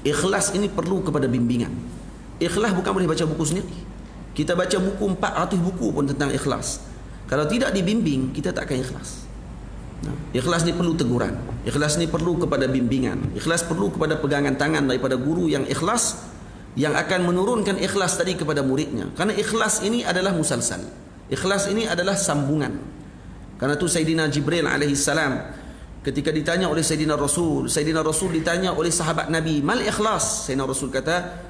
Ikhlas ini perlu kepada bimbingan. Ikhlas bukan boleh baca buku sendiri. Kita baca buku 400 buku pun tentang ikhlas. Kalau tidak dibimbing, kita tak akan ikhlas. Ikhlas ni perlu teguran. Ikhlas ni perlu kepada bimbingan. Ikhlas perlu kepada pegangan tangan daripada guru yang ikhlas, yang akan menurunkan ikhlas tadi kepada muridnya. Kerana ikhlas ini adalah musalsal. Ikhlas ini adalah sambungan. Karena itu Sayyidina Jibril alaihi salam ketika ditanya oleh Sayyidina Rasul ditanya oleh sahabat Nabi, "Mal ikhlas?" Sayyidina Rasul kata,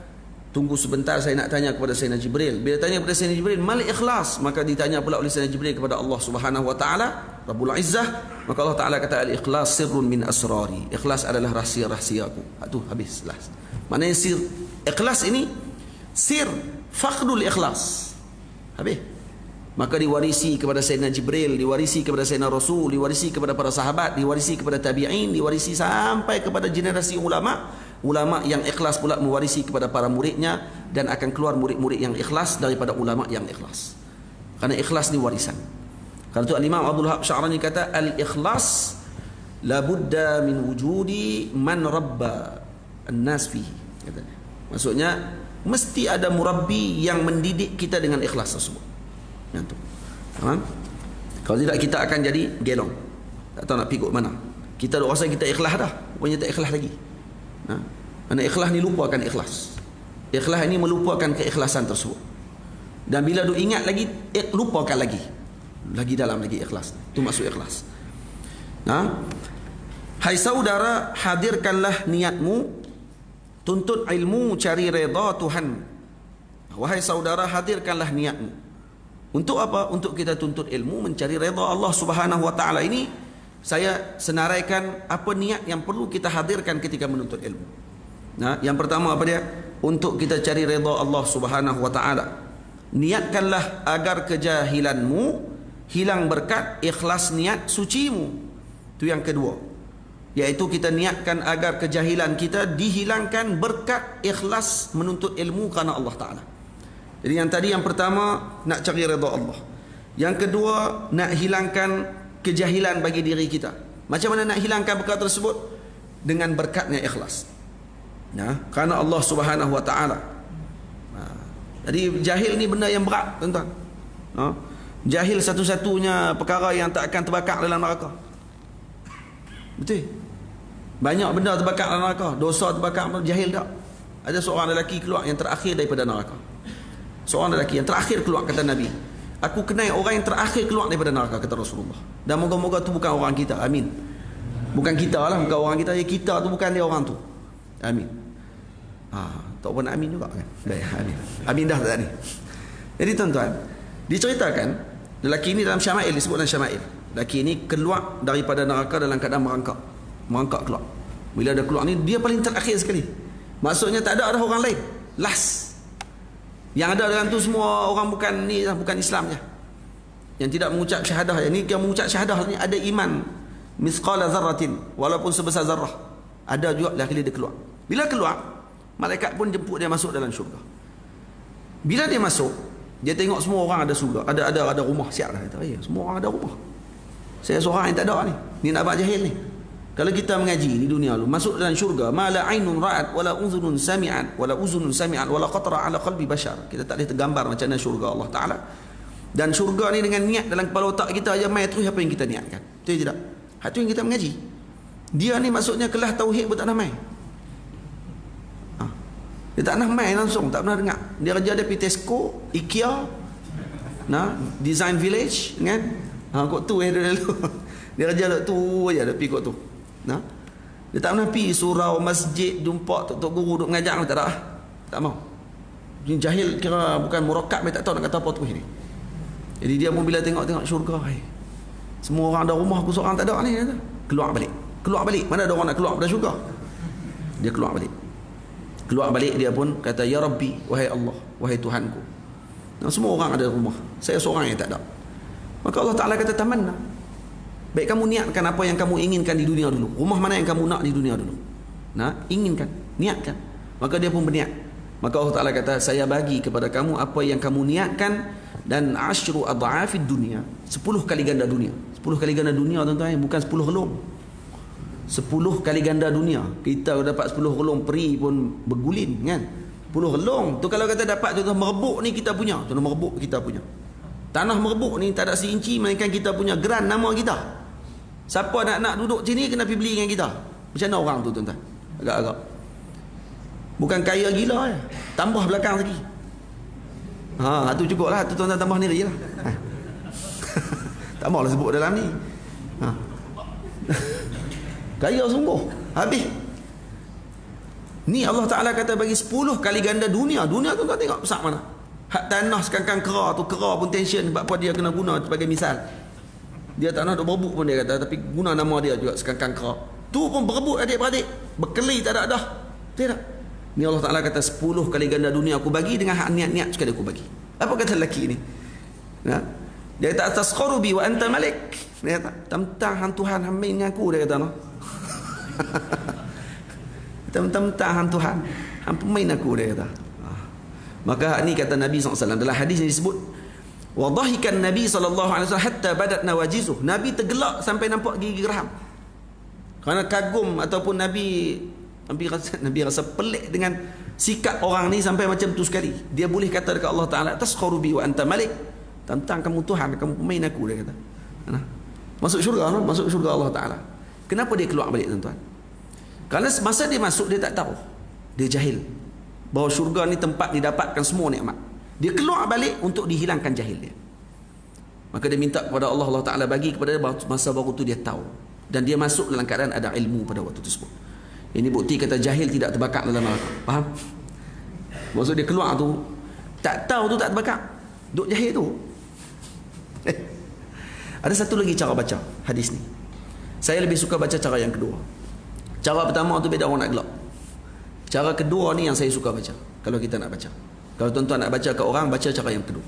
"Tunggu sebentar, saya nak tanya kepada Sayyidina Jibril." Bila tanya kepada Sayyidina Jibril, "Mal ikhlas?" Maka ditanya pula oleh Sayyidina Jibril kepada Allah Subhanahu wa taala, Rabbul Izzah. Maka Allah Taala kata, "Al-ikhlas sirrun min asrari." Ikhlas adalah rahsia-rahsiaku. Itu habis ikhlas. Maknanya sir ikhlas ini sir faqdul ikhlas. Habis. Maka diwarisi kepada Sayyidina Jibril, diwarisi kepada Sayyidina Rasul, diwarisi kepada para sahabat, diwarisi kepada tabi'in, diwarisi sampai kepada generasi ulama. Ulama yang ikhlas pula mewarisi kepada para muridnya, dan akan keluar murid-murid yang ikhlas daripada ulama yang ikhlas. Karena ikhlas ni warisan. Karena itu Al-Imam Abdul Wahab Sya'rani kata, "Al-ikhlas labudda min wujudi man rabba an-nas fihi." Maksudnya mesti ada murabbi yang mendidik kita dengan ikhlas tersebut. Yang tu. Kalau tidak kita akan jadi gelong. Tak tahu nak pergi ke mana. Kita dah rasa kita ikhlas dah, rupanya tak ikhlas lagi. Kerana ikhlas ni lupakan ikhlas. Ikhlas ini melupakan keikhlasan tersebut. Dan bila du ingat lagi, lupakan lagi. Lagi dalam lagi ikhlas. Itu maksud ikhlas. Hai saudara, hadirkanlah niatmu, tuntut ilmu, cari redha Tuhan. Wahai saudara, hadirkanlah niatmu. Untuk apa? Untuk kita tuntut ilmu, mencari redha Allah Subhanahu wa taala. Ini saya senaraikan apa niat yang perlu kita hadirkan ketika menuntut ilmu. Yang pertama apa dia? Untuk kita cari redha Allah Subhanahu wa taala. Niatkanlah agar kejahilanmu hilang berkat ikhlas niat sucimu. Itu yang kedua. Yaitu kita niatkan agar kejahilan kita dihilangkan berkat ikhlas menuntut ilmu kerana Allah Ta'ala. Jadi yang tadi, yang pertama nak cari redha Allah. Yang kedua nak hilangkan kejahilan bagi diri kita. Macam mana nak hilangkan perkara tersebut? Dengan berkatnya ikhlas. Kerana Allah Subhanahu wa taala. Jadi jahil ni benda yang berat, tuan-tuan. Jahil satu-satunya perkara yang tak akan terbakar dalam neraka. Betul? Banyak benda terbakar dalam neraka, dosa terbakar, jahil tak? Ada seorang lelaki keluar yang terakhir daripada neraka. Seorang lelaki yang terakhir keluar, kata Nabi, "Aku kenal orang yang terakhir keluar daripada neraka," kata Rasulullah. Dan moga-moga tu bukan orang kita. Amin. Bukan kita lah, bukan orang kita. Ya, kita tu bukan dia orang tu. Amin. Tak pun nak amin juga kan? Baik, amin. Amin dah tak ni. Jadi tuan-tuan, diceritakan lelaki ini dalam Syama'il, disebut dalam Syama'il. Lelaki ini keluar daripada neraka dalam keadaan merangkak. Merangkak keluar. Bila dia keluar ni, dia paling terakhir sekali. Maksudnya tak ada orang lain. Last. Yang ada dalam tu semua orang bukan ni, bukan Islam je. Yang tidak mengucap syahadah. Ini yang mengucap syahadah ni ada iman misqala zarratin, walaupun sebesar zarrah. Ada juga lelaki dia keluar. Bila keluar, malaikat pun jemput dia masuk dalam syurga. Bila dia masuk, dia tengok semua orang ada syurga, ada rumah siap dah. Kata, semua orang ada rumah. Saya seorang yang tak ada ni. Ni nak buat jahil ni. Kalau kita mengaji di dunia dulu, masuk dalam syurga, ma la ainun ra'at wala uzunun sami'at wala uzunun sami'at wala qatara ala qalbi bashar. Kita tak boleh tergambar macam mana syurga Allah Taala. Dan syurga ni dengan niat dalam kepala otak kita aja mai terus apa yang kita niatkan. Betul tidak? Itu yang kita mengaji. Dia ni maksudnya kelas tauhid pun tak nak mai. Dia tak nak mai langsung, tak pernah dengar. Dia kerja dia pergi Tesco, IKEA, Design Village kan. Kok tu dia dulu. Dia kerja duk tu aja, dia pergi kok tu. Dia tak pernah pergi surau, masjid, jumpa tok guru duk mengajar, tak ada. Tak mau. Ini jahil, kira bukan murakab, dia tak tahu nak kata apa tu ni. Jadi dia pun bila tengok syurga, semua orang ada rumah, aku seorang tak ada ni. Keluar balik. Mana ada orang nak keluar pada syurga? Dia keluar balik, dia pun kata, "Ya Rabbi, wahai Allah, wahai Tuhanku." Semua orang ada rumah, saya seorang yang tak ada. Maka Allah Ta'ala kata, "Tamanna." Baik, kamu niatkan apa yang kamu inginkan di dunia dulu. Rumah mana yang kamu nak di dunia dulu. Inginkan, niatkan. Maka dia pun berniat. Maka Allah Ta'ala kata, "Saya bagi kepada kamu apa yang kamu niatkan, dan asyru adha'afid dunia." 10 kali ganda dunia. 10 kali ganda dunia, tuan-tuan, bukan 10 relung. 10 kali ganda dunia. Kita dapat 10 relung peri pun bergulin kan. 10 relung tu kalau kata dapat contoh merebuk ni kita punya. Contoh merebuk kita punya. Tanah merebuk ni tak ada seinci melainkan kita punya geran nama kita. Siapa nak duduk sini kena pergi beli dengan kita. Macam mana orang tu tuan-tuan? Agak-agak. Bukan kaya gila tambah belakang lagi. Tu cukup lah. Tu tuan-tuan tambah ni je lah. Tak maulah sebut dalam ni. Ha. Kaya sungguh. Habis. Ni Allah Ta'ala kata bagi 10 kali ganda dunia. Dunia tu tak tengok besar mana. Hak tanah sekarang kera tu, kera pun tension sebab apa dia kena guna sebagai misal. Dia tak nak duk berebut pun dia kata, tapi guna nama dia juga sekarang kera. Tu pun berebut adik-beradik. Berkeli tak ada dah. Tidak. Ni Allah Ta'ala kata 10 kali ganda dunia aku bagi dengan hak niat-niat sekali aku bagi. Apa kata lelaki ni? Ha? Dia kata tasqaru bi wa anta malik. Dia kata tentang hang Tuhan hang main dengan aku, dia kata no. Tentang hang Tuhan hang pemain aku, dia kata. Maka ni kata Nabi SAW dalam hadis yang disebut wa dhahikan Nabi SAW hatta badat nawajizuh. Nabi tergelak sampai nampak gigi geraham. Kerana kagum ataupun Nabi rasa pelik dengan sikap orang ni sampai macam tu sekali. Dia boleh kata dekat Allah Ta'ala tasqaru bi wa anta malik. Tentang kamu Tuhan, kamu pemain aku, dia kata. Masuk syurga, no? Masuk syurga Allah Ta'ala. Kenapa dia keluar balik, tuan-tuan? Kerana masa dia masuk dia tak tahu. Dia jahil bahawa syurga ni tempat didapatkan semua nikmat. Dia keluar balik untuk dihilangkan jahil dia. Maka dia minta kepada Allah, Allah Ta'ala bagi kepada dia masa baru tu dia tahu. Dan dia masuk dalam keadaan ada ilmu pada waktu tersebut. Ini bukti kata jahil tidak terbakar dalam neraka. Faham? Maksud dia keluar tu tak tahu tu tak terbakar. Duk jahil tu. Ada satu lagi cara baca hadis ni. Saya lebih suka baca cara yang kedua. Cara pertama tu beda orang nak gelak. Cara kedua ni yang saya suka baca kalau kita nak baca. Kalau tuan-tuan nak baca ke orang, baca cara yang kedua.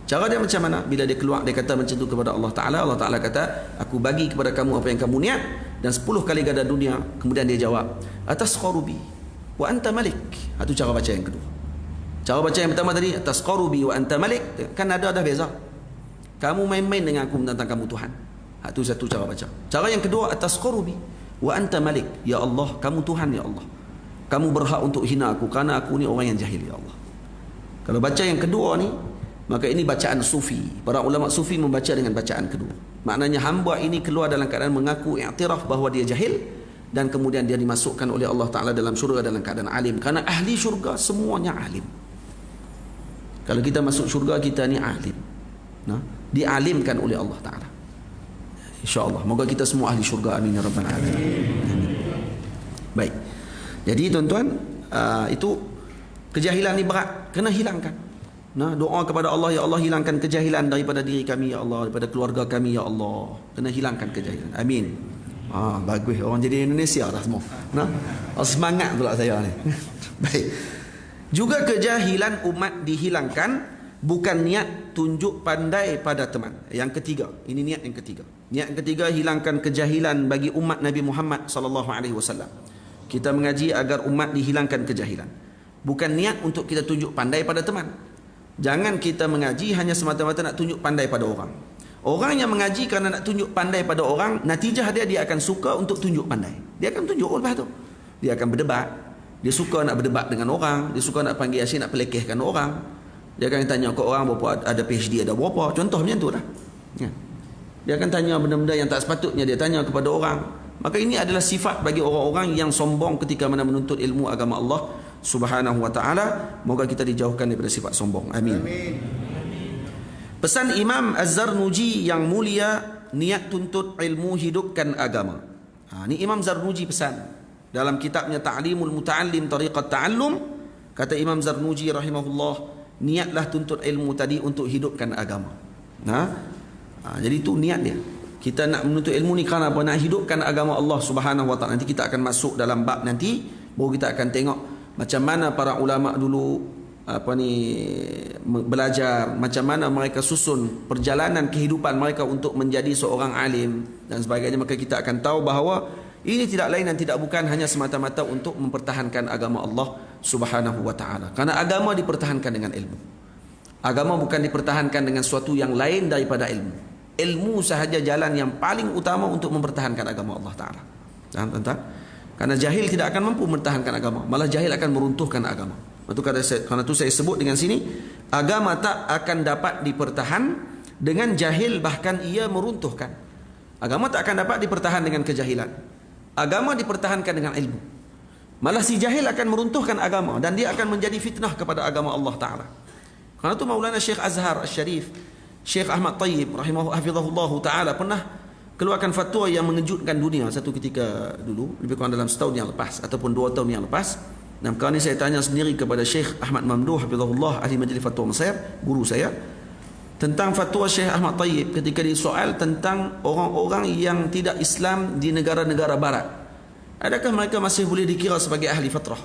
Cara dia macam mana? Bila dia keluar, dia kata macam tu kepada Allah Ta'ala. Allah Ta'ala kata, aku bagi kepada kamu apa yang kamu niat. Dan 10 kali ganda dunia. Kemudian dia jawab, atasqaru bi wa anta malik. Itu cara baca yang kedua. Cara baca yang pertama tadi, atasqaru bi wa anta malik, kan ada dah beza. Kamu main-main dengan aku tentang kamu Tuhan. Itu satu cara baca. Cara yang kedua, atasqaru bi wa anta malik. Ya Allah, kamu Tuhan, ya Allah. Kamu berhak untuk hina aku kerana aku ni orang yang jahil, ya Allah. Kalau baca yang kedua ni, maka ini bacaan sufi. Para ulama sufi membaca dengan bacaan kedua. Maknanya hamba ini keluar dalam keadaan mengaku i'tiraf bahawa dia jahil, dan kemudian dia dimasukkan oleh Allah Ta'ala dalam syurga dalam keadaan alim. Kerana ahli syurga semuanya alim. Kalau kita masuk syurga, kita ni alim. Nah, dialimkan oleh Allah Ta'ala. InsyaAllah. Moga kita semua ahli syurga. Amin ya Rabbal Alamin. Baik. Jadi tuan-tuan, itu kejahilan ni berat. Kena hilangkan. Nah, doa kepada Allah, ya Allah hilangkan kejahilan daripada diri kami, ya Allah, daripada keluarga kami, ya Allah. Kena hilangkan kejahilan. Amin. Bagus, orang jadi Indonesia dah semua. Nah, semangat pula saya ni. Baik. Juga kejahilan umat dihilangkan bukan niat tunjuk pandai pada teman. Yang ketiga, ini niat yang ketiga. Niat yang ketiga, hilangkan kejahilan bagi umat Nabi Muhammad sallallahu alaihi wasallam. Kita mengaji agar umat dihilangkan kejahilan. Bukan niat untuk kita tunjuk pandai pada teman. Jangan kita mengaji hanya semata-mata nak tunjuk pandai pada orang. Orang yang mengaji kerana nak tunjuk pandai pada orang, natijah dia akan suka untuk tunjuk pandai. Dia akan tunjuk lepas tu. Dia akan berdebat. Dia suka nak berdebat dengan orang. Dia suka nak panggil asyik, nak pelekehkan orang. Dia akan tanya ke orang berapa ada PhD, ada berapa. Contoh macam tu lah. Ya. Dia akan tanya benda-benda yang tak sepatutnya dia tanya kepada orang. Maka ini adalah sifat bagi orang-orang yang sombong ketika mana menuntut ilmu agama Allah Subhanahu wa ta'ala. Moga kita dijauhkan daripada sifat sombong. Amin. Pesan Imam Az-Zarnuji yang mulia, niat tuntut ilmu hidupkan agama. Ini Imam Zarnuji pesan dalam kitabnya Ta'limul Muta'allim Tariqat Ta'allum. Kata Imam Zarnuji rahimahullah, niatlah tuntut ilmu tadi untuk hidupkan agama. Jadi itu niat dia. Kita nak menuntut ilmu ni kerana apa? Nak hidupkan agama Allah Subhanahu wa ta'ala. Nanti kita akan masuk dalam bab nanti, baru kita akan tengok macam mana para ulama dulu belajar, macam mana mereka susun perjalanan kehidupan mereka untuk menjadi seorang alim dan sebagainya. Maka kita akan tahu bahawa ini tidak lain dan tidak bukan hanya semata-mata untuk mempertahankan agama Allah Subhanahu wa ta'ala. Karena agama dipertahankan dengan ilmu. Agama bukan dipertahankan dengan sesuatu yang lain daripada ilmu. Ilmu sahaja jalan yang paling utama untuk mempertahankan agama Allah Ta'ala. Tentang? Karena jahil tidak akan mampu mempertahankan agama. Malah jahil akan meruntuhkan agama. Karena itu saya sebut dengan sini, agama tak akan dapat dipertahan dengan jahil, bahkan ia meruntuhkan. Agama tak akan dapat dipertahan dengan kejahilan. Agama dipertahankan dengan ilmu. Malah si jahil akan meruntuhkan agama dan dia akan menjadi fitnah kepada agama Allah Ta'ala. Karena itu Maulana Syekh Azhar Al-Syarif Syekh Ahmad Tayyib hafizahullah taala pernah keluarkan fatwa yang mengejutkan dunia satu ketika dulu, lebih kurang dalam setahun yang lepas ataupun 2 tahun yang lepas. Dan kali ini saya tanya sendiri kepada Syekh Ahmad Mamduh hafizahullah, ahli majlis fatwa Mesir, guru saya, tentang fatwa Syekh Ahmad Tayyib ketika disoal tentang orang-orang yang tidak Islam di negara-negara barat. Adakah mereka masih boleh dikira sebagai ahli fatrah?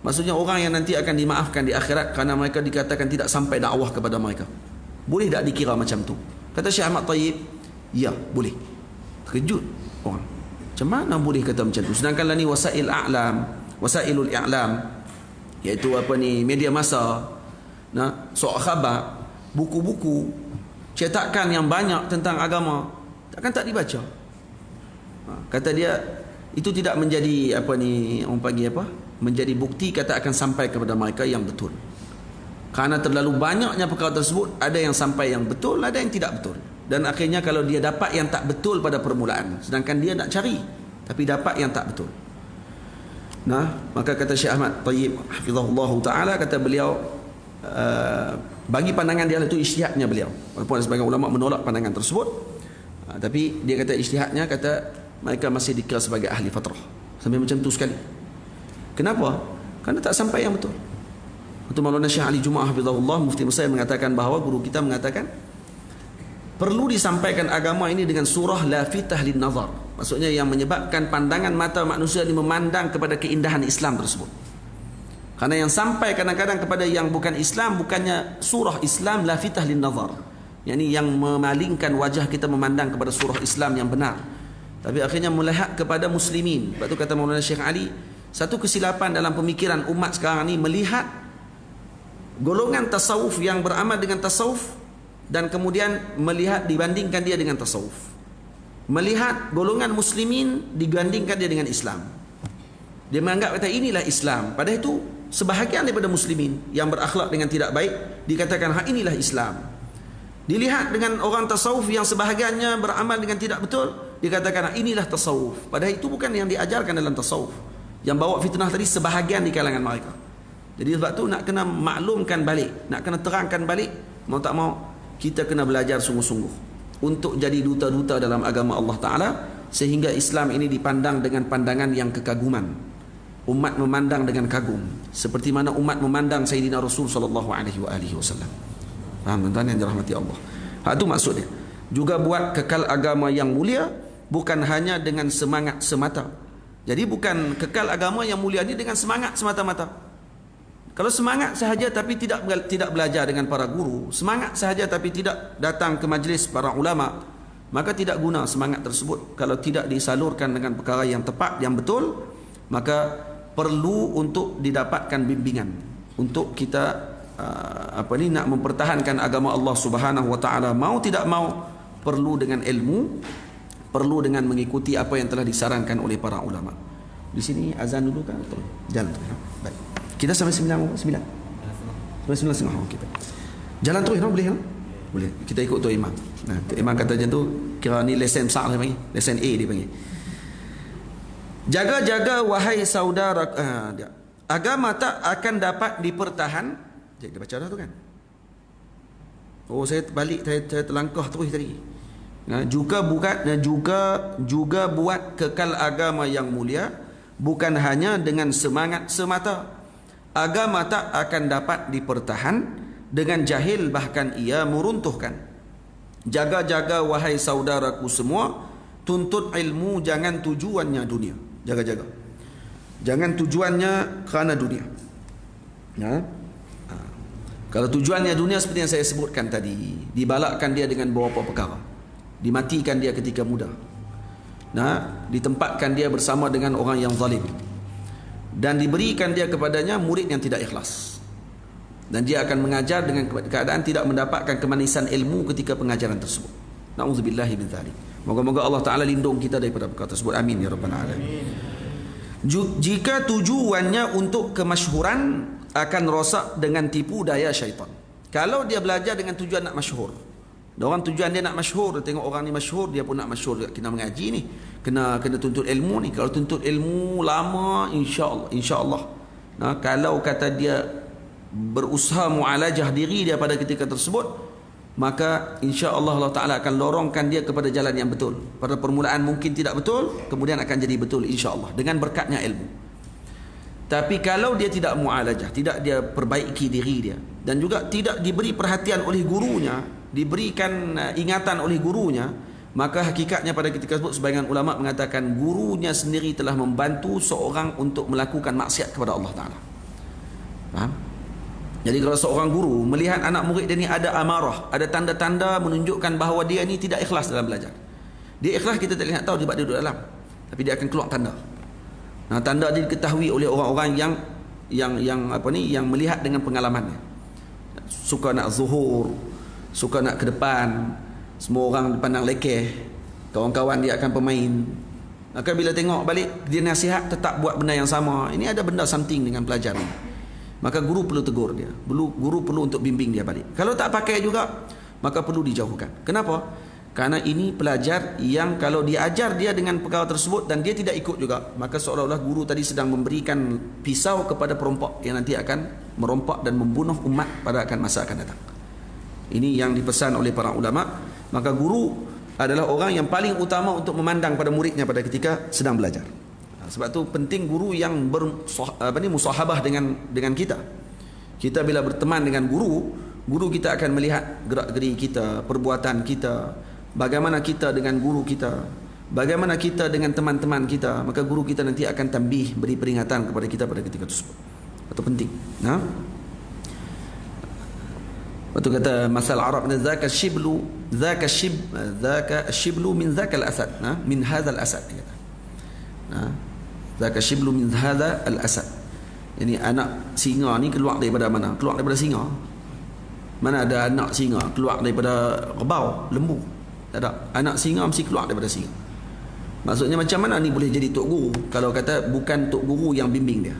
Maksudnya orang yang nanti akan dimaafkan di akhirat kerana mereka dikatakan tidak sampai dakwah kepada mereka. Boleh tak dikira macam tu? Kata Syekh Ahmad Tayyib, ya, boleh. Terkejut orang. Macam mana boleh kata macam tu? Sedangkan ni wasailul i'lam, iaitu media masa, soal khabar, buku-buku, cetakan yang banyak tentang agama, takkan tak dibaca. Kata dia, itu tidak menjadi orang panggil menjadi bukti kata akan sampai kepada mereka yang betul. Kerana terlalu banyaknya perkara tersebut, ada yang sampai yang betul, ada yang tidak betul. Dan akhirnya kalau dia dapat yang tak betul pada permulaan, sedangkan dia nak cari tapi dapat yang tak betul. Maka kata Syekh Ahmad Tayyib hafizahullah taala, kata beliau, bagi pandangan dia itu ijtihadnya beliau. Walaupun sebagian ulama menolak pandangan tersebut, tapi dia kata ijtihadnya, kata mereka masih dikira sebagai ahli fatrah. Sampai macam tu sekali. Kenapa? Kerana tak sampai yang betul. Itu Maulana Syekh Ali Jumaah hafizahullah, mufti Mesir, mengatakan bahawa guru kita mengatakan perlu disampaikan agama ini dengan surah lafitah lin nazar. Maksudnya yang menyebabkan pandangan mata manusia ini memandang kepada keindahan Islam tersebut. Karena yang sampai kadang-kadang kepada yang bukan Islam, bukannya surah Islam lafitah lin nazar, yakni yang memalingkan wajah kita memandang kepada surah Islam yang benar, tapi akhirnya melihat kepada muslimin. Sebab tu kata Maulana Syekh Ali, satu kesilapan dalam pemikiran umat sekarang ni melihat golongan tasawuf yang beramal dengan tasawuf dan kemudian melihat dibandingkan dia dengan tasawuf. Melihat golongan muslimin dibandingkan dia dengan Islam. Dia menganggap kata inilah Islam. Padahal itu sebahagian daripada muslimin yang berakhlak dengan tidak baik dikatakan inilah Islam. Dilihat dengan orang tasawuf yang sebahagiannya beramal dengan tidak betul, dikatakan inilah tasawuf. Padahal itu bukan yang diajarkan dalam tasawuf. Yang bawa fitnah tadi sebahagian di kalangan mereka. Jadi sebab tu nak kena maklumkan balik, nak kena terangkan balik, mau tak mau kita kena belajar sungguh-sungguh untuk jadi duta-duta dalam agama Allah Ta'ala, sehingga Islam ini dipandang dengan pandangan yang kekaguman. Umat memandang dengan kagum seperti mana umat memandang Sayyidina Rasul sallallahu alaihi wasallam. Faham tuan-tuan yang dirahmati Allah? Itu maksudnya. Juga buat kekal agama yang mulia bukan hanya dengan semangat semata. Jadi bukan kekal agama yang mulia ini dengan semangat semata-mata. Kalau semangat sahaja tapi tidak belajar dengan para guru, semangat sahaja tapi tidak datang ke majlis para ulama, maka tidak guna semangat tersebut. Kalau tidak disalurkan dengan perkara yang tepat, yang betul, maka perlu untuk didapatkan bimbingan untuk kita nak mempertahankan agama Allah Subhanahu wa taala. Mau tidak mau perlu dengan ilmu, perlu dengan mengikuti apa yang telah disarankan oleh para ulama. Di sini azan dulu kan? Betul. Jalan tu. Baik. Kita sampai 9. Sampai 9.30. Okey. Jalan terus boleh kan? Boleh. Kita ikut tu imam. Tu imam kata macam tu, kira ni lesen besar dia panggil. Lesen A dia panggil. Jaga-jaga wahai saudara, agama tak akan dapat dipertahan. Dia baca dah tu kan? Oh, saya balik, saya terlangkah terus tadi. Juga buat kekal agama yang mulia bukan hanya dengan semangat semata. Agama tak akan dapat dipertahan dengan jahil, bahkan ia meruntuhkan. Jaga-jaga wahai saudaraku semua, tuntut ilmu, jangan tujuannya dunia. Jaga-jaga. Jangan tujuannya kerana dunia. Kalau tujuannya dunia seperti yang saya sebutkan tadi, dibalakkan dia dengan beberapa perkara. Dimatikan dia ketika muda. Ditempatkan dia bersama dengan orang yang zalim. Dan diberikan dia kepadanya murid yang tidak ikhlas. Dan dia akan mengajar dengan keadaan tidak mendapatkan kemanisan ilmu ketika pengajaran tersebut. Na'udzubillahi min dzalik. Moga-moga Allah Ta'ala lindung kita daripada perkara tersebut. Amin ya rabbal alamin. Jika tujuannya untuk kemasyhuran, akan rosak dengan tipu daya syaitan. Kalau dia belajar dengan tujuan nak masyhur, orang tujuan dia nak masyhur, dia tengok orang ni masyhur, dia pun nak masyhur, kena mengaji ni, kena tuntut ilmu ni. Kalau tuntut ilmu lama, insya-Allah. Kalau kata dia berusaha mualajah diri dia pada ketika tersebut, maka insya-Allah Allah Taala akan lorongkan dia kepada jalan yang betul. Pada permulaan mungkin tidak betul, kemudian akan jadi betul insya-Allah dengan berkatnya ilmu. Tapi kalau dia tidak mualajah, tidak dia perbaiki diri dia, dan juga tidak diberi perhatian oleh gurunya, diberikan ingatan oleh gurunya, maka hakikatnya pada ketika tersebut sebagian ulama mengatakan gurunya sendiri telah membantu seorang untuk melakukan maksiat kepada Allah Taala. Faham? Jadi kalau seorang guru melihat anak murid dia ni ada amarah, ada tanda-tanda menunjukkan bahawa dia ni tidak ikhlas dalam belajar. Dia ikhlas kita tak lihat tahu sebab dia duduk dalam. Tapi dia akan keluar tanda. Nah, tanda dia diketahui oleh orang-orang yang melihat dengan pengalamannya. Suka nak zuhur, suka nak ke depan, semua orang pandang lekeh, kawan-kawan dia akan pemain. Maka bila tengok balik dia nasihat tetap buat benda yang sama. Ini ada benda something dengan pelajar ni. Maka guru perlu tegur dia. Guru perlu untuk bimbing dia balik. Kalau tak pakai juga, maka perlu dijauhkan. Kenapa? Karena ini pelajar yang kalau diajar dia dengan perkara tersebut dan dia tidak ikut juga, maka seolah-olah guru tadi sedang memberikan pisau kepada perompak yang nanti akan merompak dan membunuh umat pada masa akan datang. Ini yang dipesan oleh para ulama. Maka guru adalah orang yang paling utama untuk memandang pada muridnya pada ketika sedang belajar. Sebab tu penting guru yang musahabah dengan kita. Kita bila berteman dengan guru kita akan melihat gerak-geri kita, perbuatan kita, bagaimana kita dengan guru kita, bagaimana kita dengan teman-teman kita. Maka guru kita nanti akan tambih, beri peringatan kepada kita pada ketika tersebut. Itu penting. Nah, waktu kata masal Arab ni zaka shiblu min zakal asad, nah, min hadzal asad kata. Nah, zaka shiblu min hadza al-asad. Ini anak singa ni keluar daripada mana? Keluar daripada singa. Mana ada anak singa keluar daripada kerbau, lembu? Tak ada. Anak singa mesti keluar daripada singa. Maksudnya macam mana ni boleh jadi tok guru kalau kata bukan tok guru yang bimbing dia?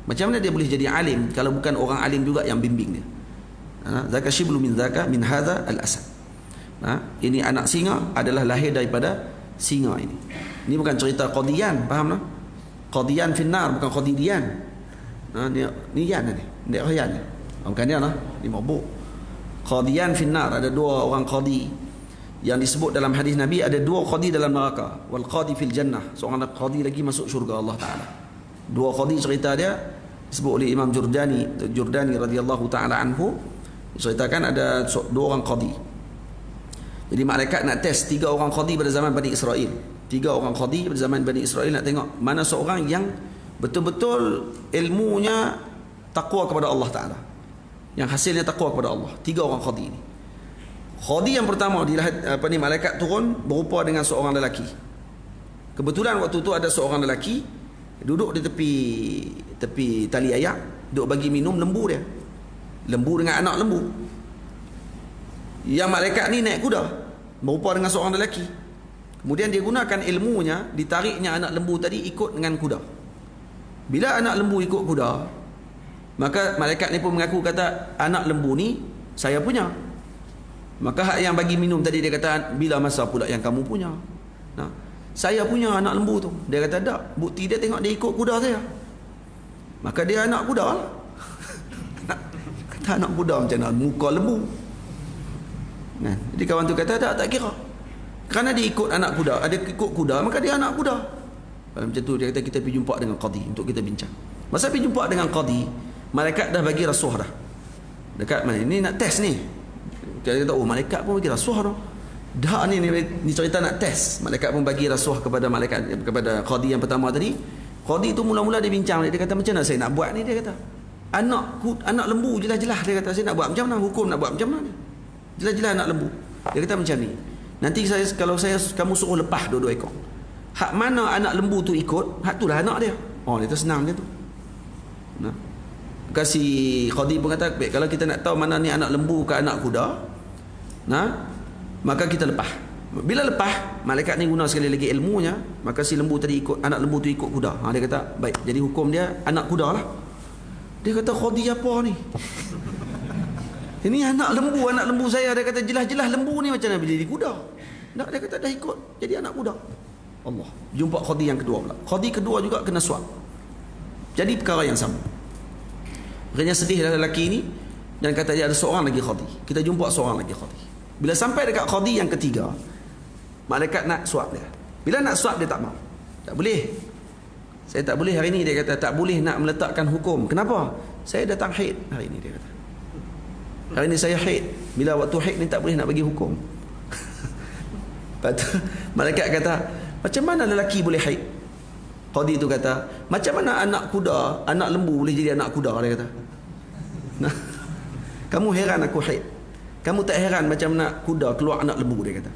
Macam mana dia boleh jadi alim kalau bukan orang alim juga yang bimbing dia? Zaka shiblu min zaka min hadza al-asad. Ini anak singa adalah lahir daripada singa ini. Ini bukan cerita Qadian, faham tak? Qadian finnar, bukan Qadidian. Ni yan ni. Dia yan ni. Bukan dia lah. Ni mabuk. Qadian finnar, ada dua orang qadi yang disebut dalam hadis Nabi, ada dua qadi dalam neraka. Wal qadi fil jannah. Seorang qadi lagi masuk syurga Allah Taala. Dua qadi cerita dia disebut oleh Imam Jurdani radhiyallahu taala anhu. Ceritakan ada dua orang qadi. Jadi malaikat nak test 3 orang qadi pada zaman Bani Israel. 3 orang qadi pada zaman Bani Israel nak tengok mana seorang yang betul-betul ilmunya takwa kepada Allah Ta'ala, yang hasilnya takwa kepada Allah. 3 orang qadi ini. Qadi yang pertama malaikat turun berupa dengan seorang lelaki. Kebetulan waktu tu ada seorang lelaki duduk di tepi tali ayak, duduk bagi minum lembu dia. Lembu dengan anak lembu. Yang malaikat ni naik kuda berupa dengan seorang lelaki. Kemudian dia gunakan ilmunya, ditariknya anak lembu tadi ikut dengan kuda. Bila anak lembu ikut kuda, maka malaikat ni pun mengaku kata anak lembu ni saya punya. Maka hak yang bagi minum tadi dia kata bila masa pula yang kamu punya? Nah, saya punya anak lembu tu. Dia kata tak, bukti dia tengok dia ikut kuda saya. Maka dia anak kuda lah. Kata anak kuda macam mana? Muka lembu. Nah, jadi kawan tu kata tak kira. Kerana dia ikut anak kuda, ada ikut kuda, maka dia anak kuda. Macam tu dia kata kita pergi jumpa dengan qadi untuk kita bincang. Masa pergi jumpa dengan qadi, malaikat dah bagi rasuah dah. Dekat mana? Ini nak test ni. Dia kata malaikat pun bagi rasuah dah. Dah ni cerita nak test. Malaikat pun bagi rasuah kepada qadi yang pertama tadi. Qadi tu mula-mula dia bincang, dia kata macam mana saya nak buat ni, dia kata. Anak lembu jelas-jelas dia kata saya nak buat macam mana, hukum nak buat macam mana ni. Jelas-jelas anak lembu. Dia kata macam ni. Nanti kalau kamu suruh lepas dua-dua ekor. Hak mana anak lembu tu ikut, hak tu lah anak dia. Oh, dia tu senang dia tu. Nah. Kasih qadi pun kata, baik, kalau kita nak tahu mana ni anak lembu ke anak kuda, nah, maka kita lepas. Bila lepas, malaikat ni guna sekali lagi ilmunya, maka si lembu tadi ikut, anak lembu tu ikut kuda. Dia kata, baik, jadi hukum dia anak kuda lah. Dia kata, qadi apa ni? Ini anak lembu saya. Dia kata jelas-jelas lembu ni macam mana bila jadi kuda. Tak, dia kata dah ikut jadi anak kuda. Allah. Jumpa qadi yang kedua pula. Qadi kedua juga kena suap. Jadi perkara yang sama. Akhirnya sedih lelaki ini dan kata dia ada seorang lagi qadi. Kita jumpa seorang lagi qadi. Bila sampai dekat qadi yang ketiga, malaikat nak suap dia. Bila nak suap dia tak mau. Tak boleh. Saya tak boleh hari ni, dia kata. Tak boleh nak meletakkan hukum. Kenapa? Saya datang haid hari ni, dia kata. Hari ni saya haid. Bila waktu haid ni tak boleh nak bagi hukum. Lepas tu malaikat kata, macam mana lelaki boleh haid? Qadi tu kata, macam mana anak kuda, anak lembu boleh jadi anak kuda, dia kata. Nah, kamu heran aku haid. Kamu tak heran macam mana kuda keluar anak lembu, dia kata.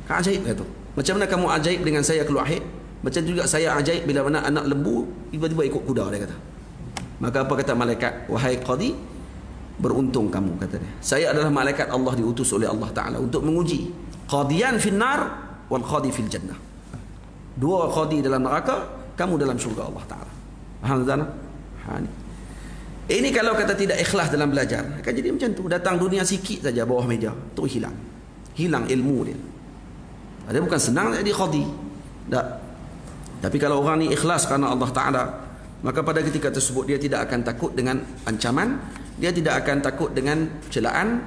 Ajaib kata. Macam mana kamu ajaib dengan saya keluar haid? Macam juga saya ajaib bila mana anak lembu tiba-tiba ikut kuda, dia kata. Maka apa kata malaikat? Wahai qadi, beruntung kamu, kata dia. Saya adalah malaikat Allah diutus oleh Allah Ta'ala untuk menguji qadiyan finnar wal qadi fil jannah. Dua qadi dalam neraka, kamu dalam syurga Allah Ta'ala. Faham tak? Ini kalau kata tidak ikhlas dalam belajar, akan jadi macam tu. Datang dunia sikit saja bawah meja, tu hilang. Hilang ilmu dia. Dia bukan senang jadi qadi. Tak. Tapi kalau orang ni ikhlas kerana Allah Ta'ala, maka pada ketika tersebut dia tidak akan takut dengan ancaman, dia tidak akan takut dengan celaan,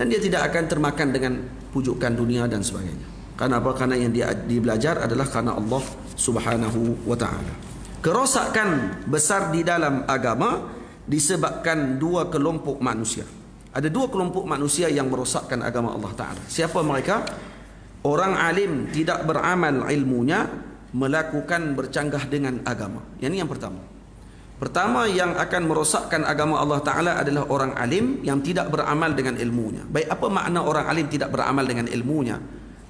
dan dia tidak akan termakan dengan pujukan dunia dan sebagainya. Karena apa? Karena yang dia belajar adalah kerana Allah Subhanahu wa Ta'ala. Kerosakan besar di dalam agama disebabkan dua kelompok manusia. Ada dua kelompok manusia yang merosakkan agama Allah Ta'ala. Siapa mereka? Orang alim tidak beramal ilmunya, melakukan bercanggah dengan agama. Yang ini yang pertama. Pertama yang akan merosakkan agama Allah Ta'ala adalah orang alim yang tidak beramal dengan ilmunya. Baik, apa makna orang alim tidak beramal dengan ilmunya?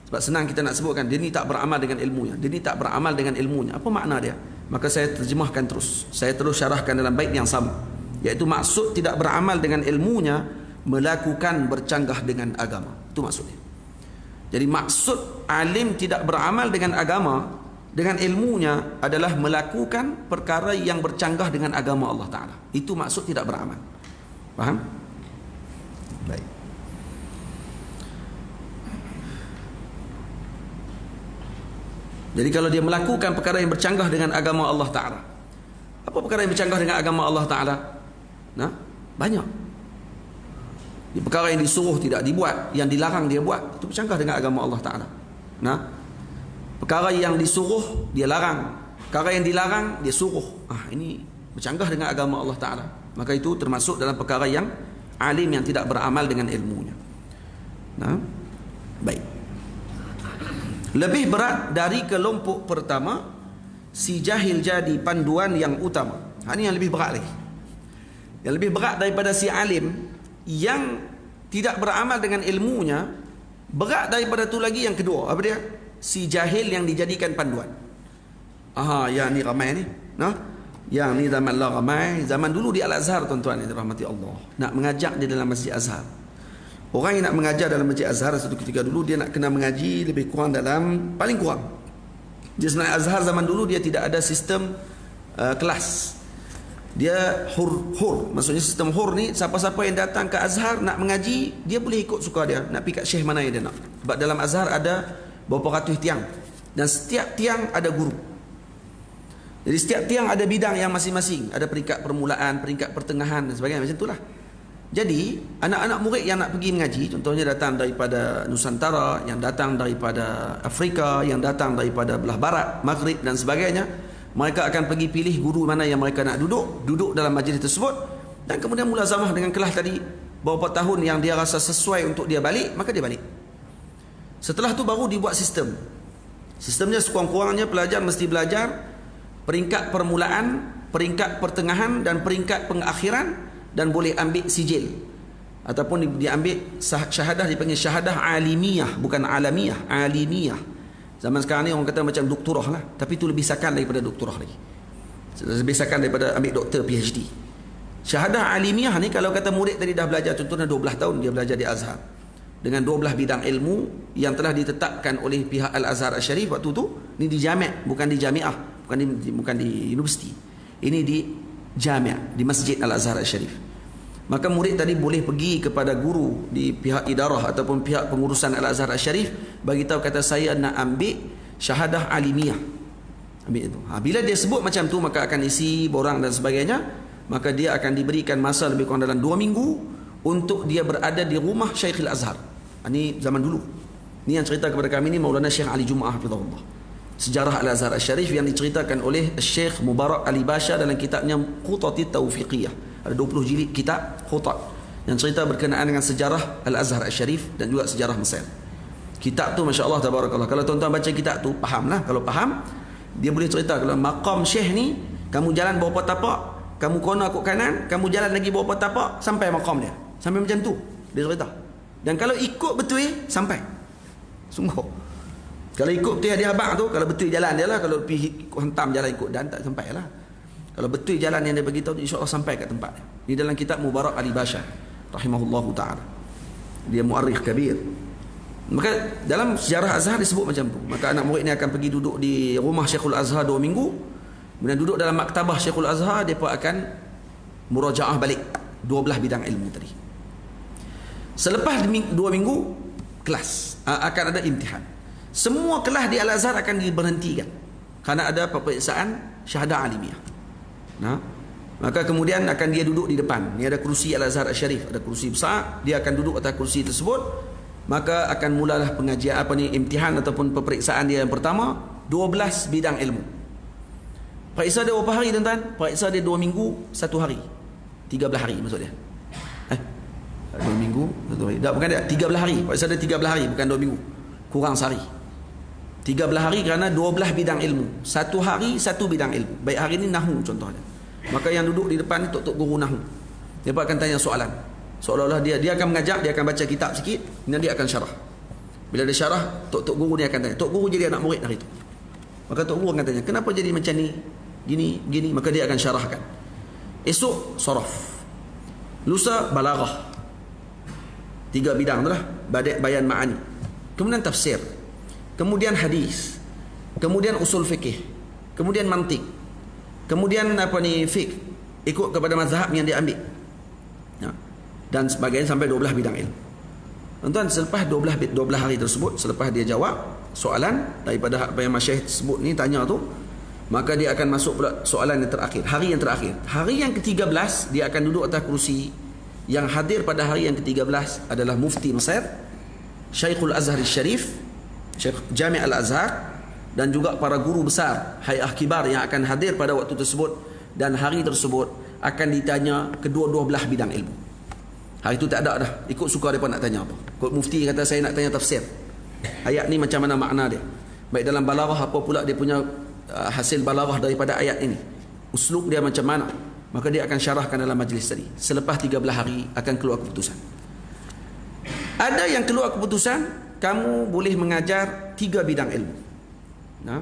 Sebab senang kita nak sebutkan, dia ni tak beramal dengan ilmunya, dia ni tak beramal dengan ilmunya. Apa makna dia? Maka saya terjemahkan terus. Saya terus syarahkan dalam bait yang sama. Iaitu maksud tidak beramal dengan ilmunya, melakukan bercanggah dengan agama. Itu maksudnya. Jadi maksud alim tidak beramal dengan agama, dengan ilmunya adalah melakukan perkara yang bercanggah dengan agama Allah Ta'ala. Itu maksud tidak beramal. Faham? Baik. Jadi kalau dia melakukan perkara yang bercanggah dengan agama Allah Ta'ala. Apa perkara yang bercanggah dengan agama Allah Ta'ala? Nah, banyak. Di perkara yang disuruh tidak dibuat, yang dilarang dia buat, itu bercanggah dengan agama Allah Ta'ala. Nah, perkara yang disuruh dia larang, perkara yang dilarang dia suruh. Ini bercanggah dengan agama Allah Ta'ala. Maka itu termasuk dalam perkara yang alim yang tidak beramal dengan ilmunya. Nah, baik. Lebih berat dari kelompok pertama, si jahil jadi panduan yang utama. Ini yang lebih berat lagi. Yang lebih berat daripada si alim yang tidak beramal dengan ilmunya, berat daripada tu lagi yang kedua. Apa dia? Si jahil yang dijadikan panduan. Yang ni ramai ni. Nah, yang ni zaman lah ramai. Zaman dulu di Al-Azhar, tuan-tuan yang dirahmati Allah, nak mengajak dia dalam Masjid Azhar. Orang yang nak mengajar dalam Masjid Azhar satu ketika dulu, dia nak kena mengaji lebih kurang dalam, paling kurang, dia sebenarnya Azhar zaman dulu dia tidak ada sistem kelas. Dia hur. Maksudnya sistem hur ni, siapa-siapa yang datang ke Azhar nak mengaji, dia boleh ikut suka dia, nak pergi kat syekh mana yang dia nak. Sebab dalam Azhar ada berapa ratus tiang, dan setiap tiang ada guru. Jadi setiap tiang ada bidang yang masing-masing, ada peringkat permulaan, peringkat pertengahan dan sebagainya, macam itulah. Jadi anak-anak murid yang nak pergi mengaji, contohnya datang daripada Nusantara, yang datang daripada Afrika, yang datang daripada belah barat, Maghrib dan sebagainya, mereka akan pergi pilih guru mana yang mereka nak duduk dalam majlis tersebut, dan kemudian mulazamah dengan kelas tadi beberapa tahun yang dia rasa sesuai untuk dia balik, maka dia balik. Setelah tu baru dibuat sistem. Sistemnya sekurang-kurangnya pelajar mesti belajar peringkat permulaan, peringkat pertengahan dan peringkat pengakhiran, dan boleh ambil sijil ataupun diambil syahadah, dipanggil syahadah alimiyah, bukan alamiyah, alimiyah. Zaman sekarang ni orang kata macam doktorah lah, tapi itu lebih sakan daripada doktorah lagi, lebih sakan daripada ambil doktor PhD. Syahadah alimiyah ni kalau kata murid tadi dah belajar, contohnya 12 tahun dia belajar di Azhar dengan 12 bidang ilmu yang telah ditetapkan oleh pihak Al-Azhar Al-Syarif waktu tu. Ini di jami', bukan di jamiah, bukan di universiti. Ini di jami', di Masjid Al-Azhar Al-Syarif. Maka murid tadi boleh pergi kepada guru di pihak idarah ataupun pihak pengurusan Al-Azhar Al-Syarif, bagi tahu kata saya nak ambil syahadah alimiyah. Ambil itu. Bila dia sebut macam tu, maka akan isi borang dan sebagainya, maka dia akan diberikan masa lebih kurang dalam 2 minggu untuk dia berada di rumah Syekh Al-Azhar Ini zaman dulu. Ini yang cerita kepada kami ni Maulana Syekh Ali Jumaah hafizahullah. Sejarah Al-Azhar Al-Syarif yang diceritakan oleh Syekh Mubarak Ali Basha dalam kitabnya Khutatit Taufiqiyah. Ada 20 jilid kitab khutat yang cerita berkenaan dengan sejarah Al-Azhar Al-Syarif dan juga sejarah Mesir. Kitab tu masya-Allah tabarakallah. Kalau tuan-tuan baca kitab tu fahamlah. Kalau faham, dia boleh cerita kalau maqam Syekh ni kamu jalan berapa tapak, kamu kona akut kanan, kamu jalan lagi berapa tapak sampai maqam dia. Sampai macam tu dia cerita. Dan kalau ikut betul sampai. Sungguh. Kalau ikut betul dia abang tu, kalau betul jalan dia lah, kalau pergi hentam jalan ikut dan tak sampai lah. Kalau betul jalan yang dia bagi tahu, insya-Allah sampai kat tempat dia. Di dalam kitab Mubarak Ali Basha rahimahullahu taala. Dia muarrikh kabir. Maka dalam sejarah Azhar disebut macam tu. Maka anak murid ni akan pergi duduk di rumah Syekhul Azhar 2 minggu. Kemudian duduk dalam maktabah Syekhul Azhar, depa akan murajaah balik 12 bidang ilmu tadi. Selepas 2 minggu kelas akan ada imtihan. Semua kelas di Al-Azhar akan diberhentikan kerana ada peperiksaan syahadah alimiah. Nah, maka kemudian akan dia duduk di depan. Ni ada kerusi Al-Azhar Al-Syarif, ada kerusi besar, dia akan duduk atas kerusi tersebut. Maka akan mulalah pengajian imtihan ataupun peperiksaan dia yang pertama, 12 bidang ilmu. Periksa dia berapa hari tuan-tuan? Periksa dia 2 minggu 1 hari. 13 hari maksud dia. 2 minggu 1 hari. Tak, bukan dia 13 hari. Periksa dia 13 hari, bukan 2 minggu. Kurang sehari. 13 hari kerana 12 bidang ilmu. 1 hari 1 bidang ilmu. Baik hari ni nahu contohnya. Maka yang duduk di depan ni tok-tok guru nahu. Dia akan tanya soalan. Seolah-olah dia akan mengajak, dia akan baca kitab sikit, kemudian dia akan syarah. Bila dia syarah, tok-tok guru dia akan tanya. Tok guru jadi anak murid hari itu. Maka tok guru akan tanya, kenapa jadi macam ni? Gini. Maka dia akan syarahkan. Esok saraf. Lusa balaghah. 3 bidang tu lah. Bayan ma'ani. Kemudian tafsir. Kemudian hadis. Kemudian usul fikih. Kemudian mantik. Kemudian fiqh. Ikut kepada mazhab yang dia ambil. Ya. Dan sebagainya sampai 12 bidang ilmu. Tuan-tuan, selepas 12 hari tersebut, selepas dia jawab soalan daripada apa yang masyayikh sebut ni tanya tu, maka dia akan masuk pula soalan yang terakhir, hari yang terakhir. Hari yang ke-13 dia akan duduk atas kerusi. Yang hadir pada hari yang ke-13 adalah Mufti Mesir, Syekhul Azhar Syarif, Syekh Jami' Al-Azhar, dan juga para guru besar Hay'ah Kibar yang akan hadir pada waktu tersebut. Dan hari tersebut akan ditanya kedua-dua belah bidang ilmu. Hari itu tak ada dah, ikut suka mereka nak tanya apa. Kod mufti kata saya nak tanya tafsir, ayat ni macam mana makna dia. Baik dalam balaghah apa pula dia punya hasil balaghah daripada ayat ini, uslub dia macam mana. Maka dia akan syarahkan dalam majlis tadi. Selepas 13 hari akan keluar keputusan. Ada yang keluar keputusan, kamu boleh mengajar 3 bidang ilmu. Nah,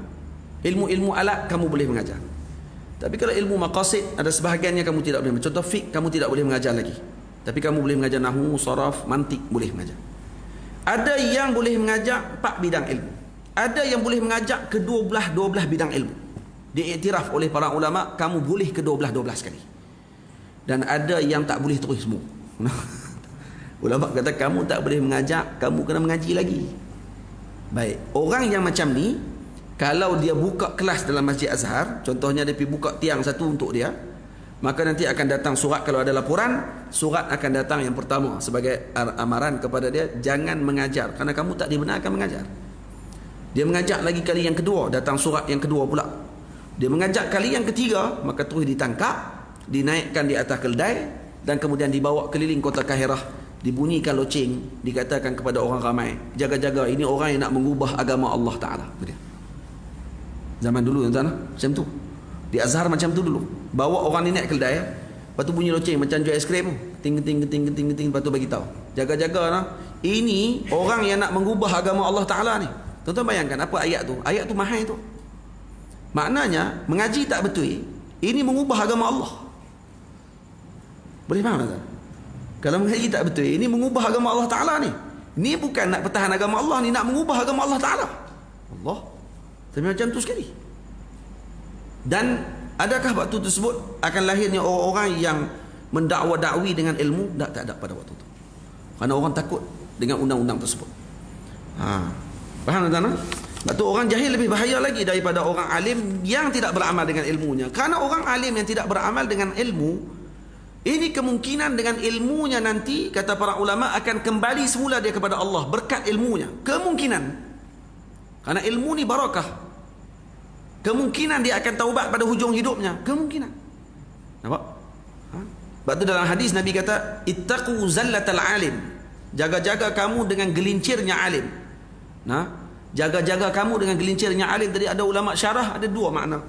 ilmu-ilmu alat kamu boleh mengajar. Tapi kalau ilmu maqasid, ada sebahagiannya kamu tidak boleh. Contoh fiqh, kamu tidak boleh mengajar lagi. Tapi kamu boleh mengajar nahwu, saraf, mantik, boleh mengajar. Ada yang boleh mengajar 4 bidang ilmu. Ada yang boleh mengajar ke-12 bidang ilmu. Diiktiraf oleh para ulama, kamu boleh ke-12 sekali. Dan ada yang tak boleh terus semua. Ulama kata kamu tak boleh mengajar, kamu kena mengaji lagi. Baik, orang yang macam ni, kalau dia buka kelas dalam Masjid Azhar, contohnya dia pergi buka tiang satu untuk dia, maka nanti akan datang surat. Kalau ada laporan, surat akan datang yang pertama sebagai amaran kepada dia, jangan mengajar kerana kamu tak dibenarkan mengajar. Dia mengajak lagi kali yang kedua, datang surat yang kedua pula. Dia mengajak kali yang ketiga, maka terus ditangkap, dinaikkan di atas keldai, dan kemudian dibawa keliling kota Kahirah, dibunyikan loceng, dikatakan kepada orang ramai, jaga-jaga, ini orang yang nak mengubah agama Allah Ta'ala. Zaman dulu tuan-tuan, macam tu. Di Azhar macam tu dulu. Bawa orang ni naik keldai, lepas tu bunyi loceng macam jual aiskrim, ting, lepas tu bagi tahu, jaga-jaga lah, ini orang yang nak mengubah agama Allah Ta'ala ni. Tuan-tuan bayangkan apa ayat tu? Ayat tu mahal tu. Maknanya mengaji tak betul, ini mengubah agama Allah. Boleh faham tak? Kalau mengaji tak betul, ini mengubah agama Allah Ta'ala ni. Ini bukan nak pertahan agama Allah, ni nak mengubah agama Allah Ta'ala. Allah. Tapi macam tu sekali. Dan adakah waktu tersebut akan lahirnya orang-orang yang mendakwa-dakwi dengan ilmu? Tak ada pada waktu itu. Kerana orang takut dengan undang-undang tersebut. Faham tak? Sebab tu orang jahil lebih bahaya lagi daripada orang alim yang tidak beramal dengan ilmunya. Kerana orang alim yang tidak beramal dengan ilmu, Ini kemungkinan dengan ilmunya nanti, kata para ulama, akan kembali semula dia kepada Allah berkat ilmunya. Kemungkinan. Karena ilmu ni barakah. Kemungkinan dia akan taubat pada hujung hidupnya. Kemungkinan. Nampak? Sebab tu dalam hadis Nabi kata, ittaqu zallatal alim. Jaga-jaga kamu dengan gelincirnya alim. Nah, jaga-jaga kamu dengan gelincirnya alim. Tadi ada ulama syarah, ada dua makna.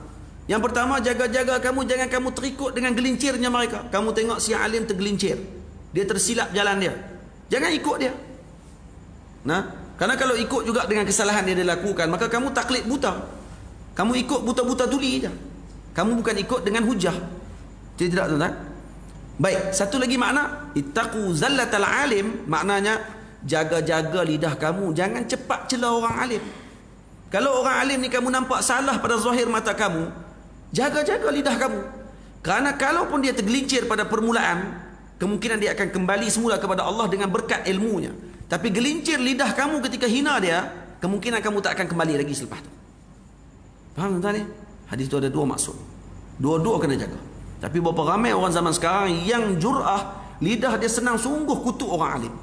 Yang pertama, jaga-jaga kamu, jangan kamu terikut dengan gelincirnya mereka. Kamu tengok si alim tergelincir, dia tersilap jalan dia, jangan ikut dia. Nah, karena kalau ikut juga dengan kesalahan dia lakukan, maka kamu taklid buta. Kamu ikut buta-buta tuli je. Kamu bukan ikut dengan hujah. Tidak, tuan-tuan. Baik, satu lagi makna, ittaqu zallatal alim, maknanya jaga-jaga lidah kamu, jangan cepat cela orang alim. Kalau orang alim ni kamu nampak salah pada zahir mata kamu, jaga-jaga lidah kamu. Kerana kalaupun dia tergelincir pada permulaan, kemungkinan dia akan kembali semula kepada Allah dengan berkat ilmunya. Tapi gelincir lidah kamu ketika hina dia, kemungkinan kamu tak akan kembali lagi selepas tu. Faham tuan ni? Hadis tu ada dua maksud. Dua-dua kena jaga. Tapi berapa ramai orang zaman sekarang yang jur'ah, lidah dia senang sungguh kutuk orang alim.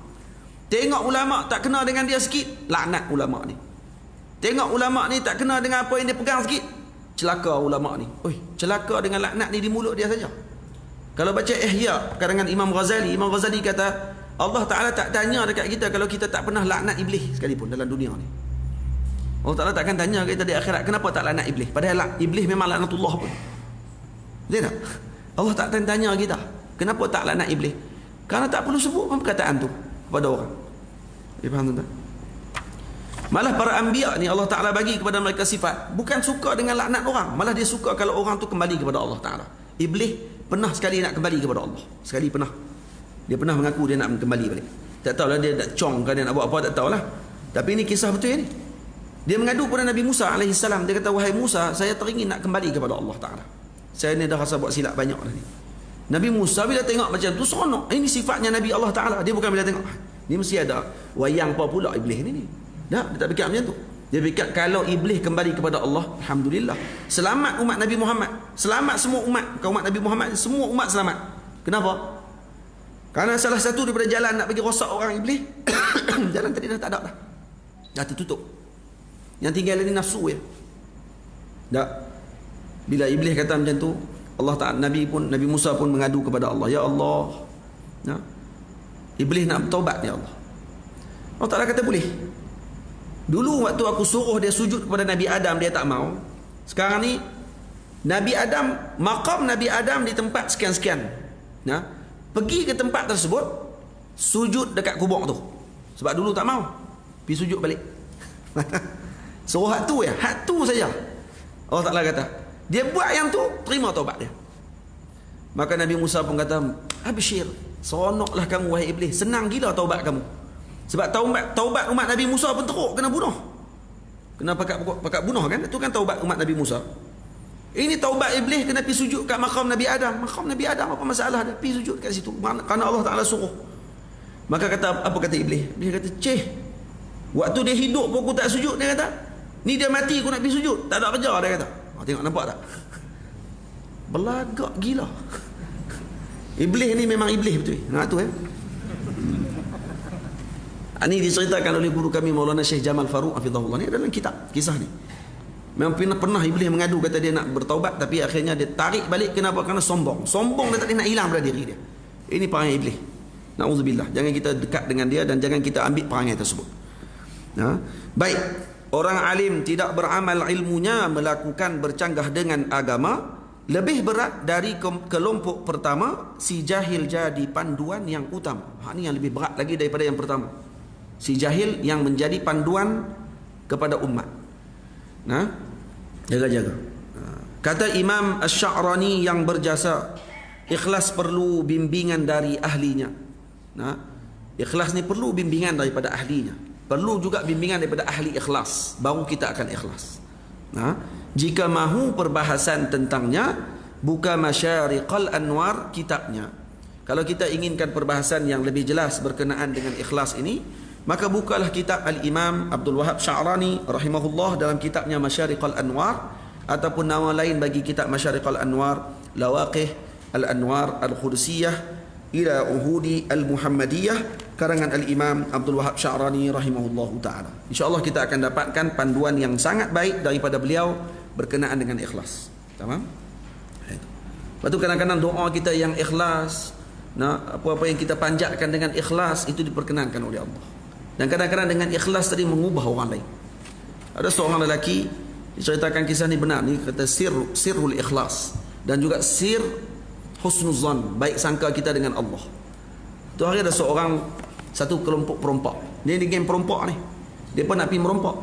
Tengok ulama tak kena dengan dia sikit, laknat ulama ni. Tengok ulama ni tak kena dengan apa yang dia pegang sikit, celaka ulama ni. Oi, celaka dengan laknat ni di mulut dia saja. Kalau baca Ihya karangan Imam Ghazali, Imam Ghazali kata Allah Ta'ala tak tanya dekat kita kalau kita tak pernah laknat iblis sekalipun dalam dunia ni. Allah Ta'ala takkan tanya kita di akhirat, kenapa tak laknat iblis? Padahal iblis memang laknatullah pun. Betul tak? Allah tak tanya kita, kenapa tak laknat iblis? Kerana tak perlu sebut pun perkataan tu kepada orang. Faham tak? Malah para anbiya ni Allah Ta'ala bagi kepada mereka sifat, bukan suka dengan laknat orang, malah dia suka kalau orang tu kembali kepada Allah Ta'ala. Iblis pernah sekali nak kembali kepada Allah. Sekali pernah. Dia pernah mengaku dia nak kembali balik. Tak tahulah dia nak cong ke dia nak buat apa, tak tahulah. Tapi ini kisah betul ni. Dia mengadu kepada Nabi Musa AS. Dia kata, wahai Musa, saya teringin nak kembali kepada Allah Ta'ala. Saya ni dah rasa buat silap banyak dah ni. Nabi Musa bila tengok macam tu seronok. Ini sifatnya Nabi Allah Ta'ala. Dia bukan bila tengok, ni mesti ada wayang apa pula iblis ni. Dia tak fikir macam tu. Dia fikir kalau iblis kembali kepada Allah, alhamdulillah, selamat umat Nabi Muhammad, selamat semua umat. Kau umat Nabi Muhammad, semua umat selamat. Kenapa? Karena salah satu daripada jalan nak bagi rosak orang iblis, jalan tadi dah tak ada dah. Dah tertutup. Yang tinggal ni nafsu ya. Tak. Bila iblis kata macam tu, Allah Ta'ala, Nabi Musa pun mengadu kepada Allah, ya Allah, ya, iblis nak bertaubat ya Allah. Allah Ta'ala kata boleh. Dulu waktu aku suruh dia sujud kepada Nabi Adam, dia tak mau. Sekarang ni Nabi Adam, maqam Nabi Adam di tempat sekian-sekian, ya, pergi ke tempat tersebut, sujud dekat kubur tu. Sebab dulu tak mau, pergi sujud balik. Suruh hak tu saja. Allah Ta'ala kata, dia buat yang tu, terima taubat dia. Maka Nabi Musa pun kata, absyir, seronoklah kamu wahai iblis, senang gila taubat kamu. Sebab taubat umat Nabi Musa pun teruk, kena bunuh. Kena pakat bunuh kan? Itu kan taubat umat Nabi Musa. Ini taubat iblis kena pergi sujud kat makam Nabi Adam. Makam Nabi Adam apa masalah dia? Pergi sujud kat situ. Kerana Allah Ta'ala suruh. Maka apa kata iblis? Dia kata, waktu dia hidup pun aku tak sujud, dia kata. Ni dia mati aku nak pergi sujud. Tak ada kerja, dia kata. Tengok nampak tak? Belagak gila. Iblis ni memang iblis betul. Nah tu Ini diceritakan oleh guru kami Maulana Syekh Jamal Faruq hafizahullah. Ni dalam kitab kisah ni. Memang pernah iblis mengadu, kata dia nak bertaubat, tapi akhirnya dia tarik balik. Kenapa? Kerana sombong. Sombong dia tak nak hilang pada diri dia. Ini perangai iblis. Na'udzubillah. Jangan kita dekat dengan dia dan jangan kita ambil perangai tersebut. Baik. Orang alim tidak beramal ilmunya, melakukan bercanggah dengan agama, lebih berat dari kelompok pertama, si jahil jadi panduan yang utama. Ini yang lebih berat lagi daripada yang pertama. Si jahil yang menjadi panduan kepada umat. Jaga-jaga. Kata Imam Asy-Sya'rani yang berjasa, ikhlas perlu bimbingan dari ahlinya. Ikhlas ni perlu bimbingan daripada ahlinya. Perlu juga bimbingan daripada ahli ikhlas, baru kita akan ikhlas. Jika mahu perbahasan tentangnya, buka Masyariqal Anwar kitabnya. Kalau kita inginkan perbahasan yang lebih jelas berkenaan dengan ikhlas ini, maka bukalah kitab Al-Imam Abdul Wahab Sya'rani rahimahullah dalam kitabnya Masyariqal Anwar, ataupun nama lain bagi kitab Masyariqal Anwar, Lawaqih Al-Anwar Al-Qudusiyah ila Uhudi Al-Muhammadiyah, karangan Al-Imam Abdul Wahab Sya'rani rahimahullahu ta'ala. InsyaAllah kita akan dapatkan panduan yang sangat baik daripada beliau berkenaan dengan ikhlas. Tamam? Lepas tu kadang-kadang doa kita yang ikhlas, apa-apa yang kita panjatkan dengan ikhlas itu diperkenankan oleh Allah. Dan kadang-kadang dengan ikhlas tadi mengubah orang lain. Ada seorang lelaki diceritakan kisah ni benar, ni kata sirrul ikhlas, dan juga sir husnuzan, baik sangka kita dengan Allah. Tu hari ada satu kelompok perompak. Dia geng perompak ni. Depa nak pergi merompak.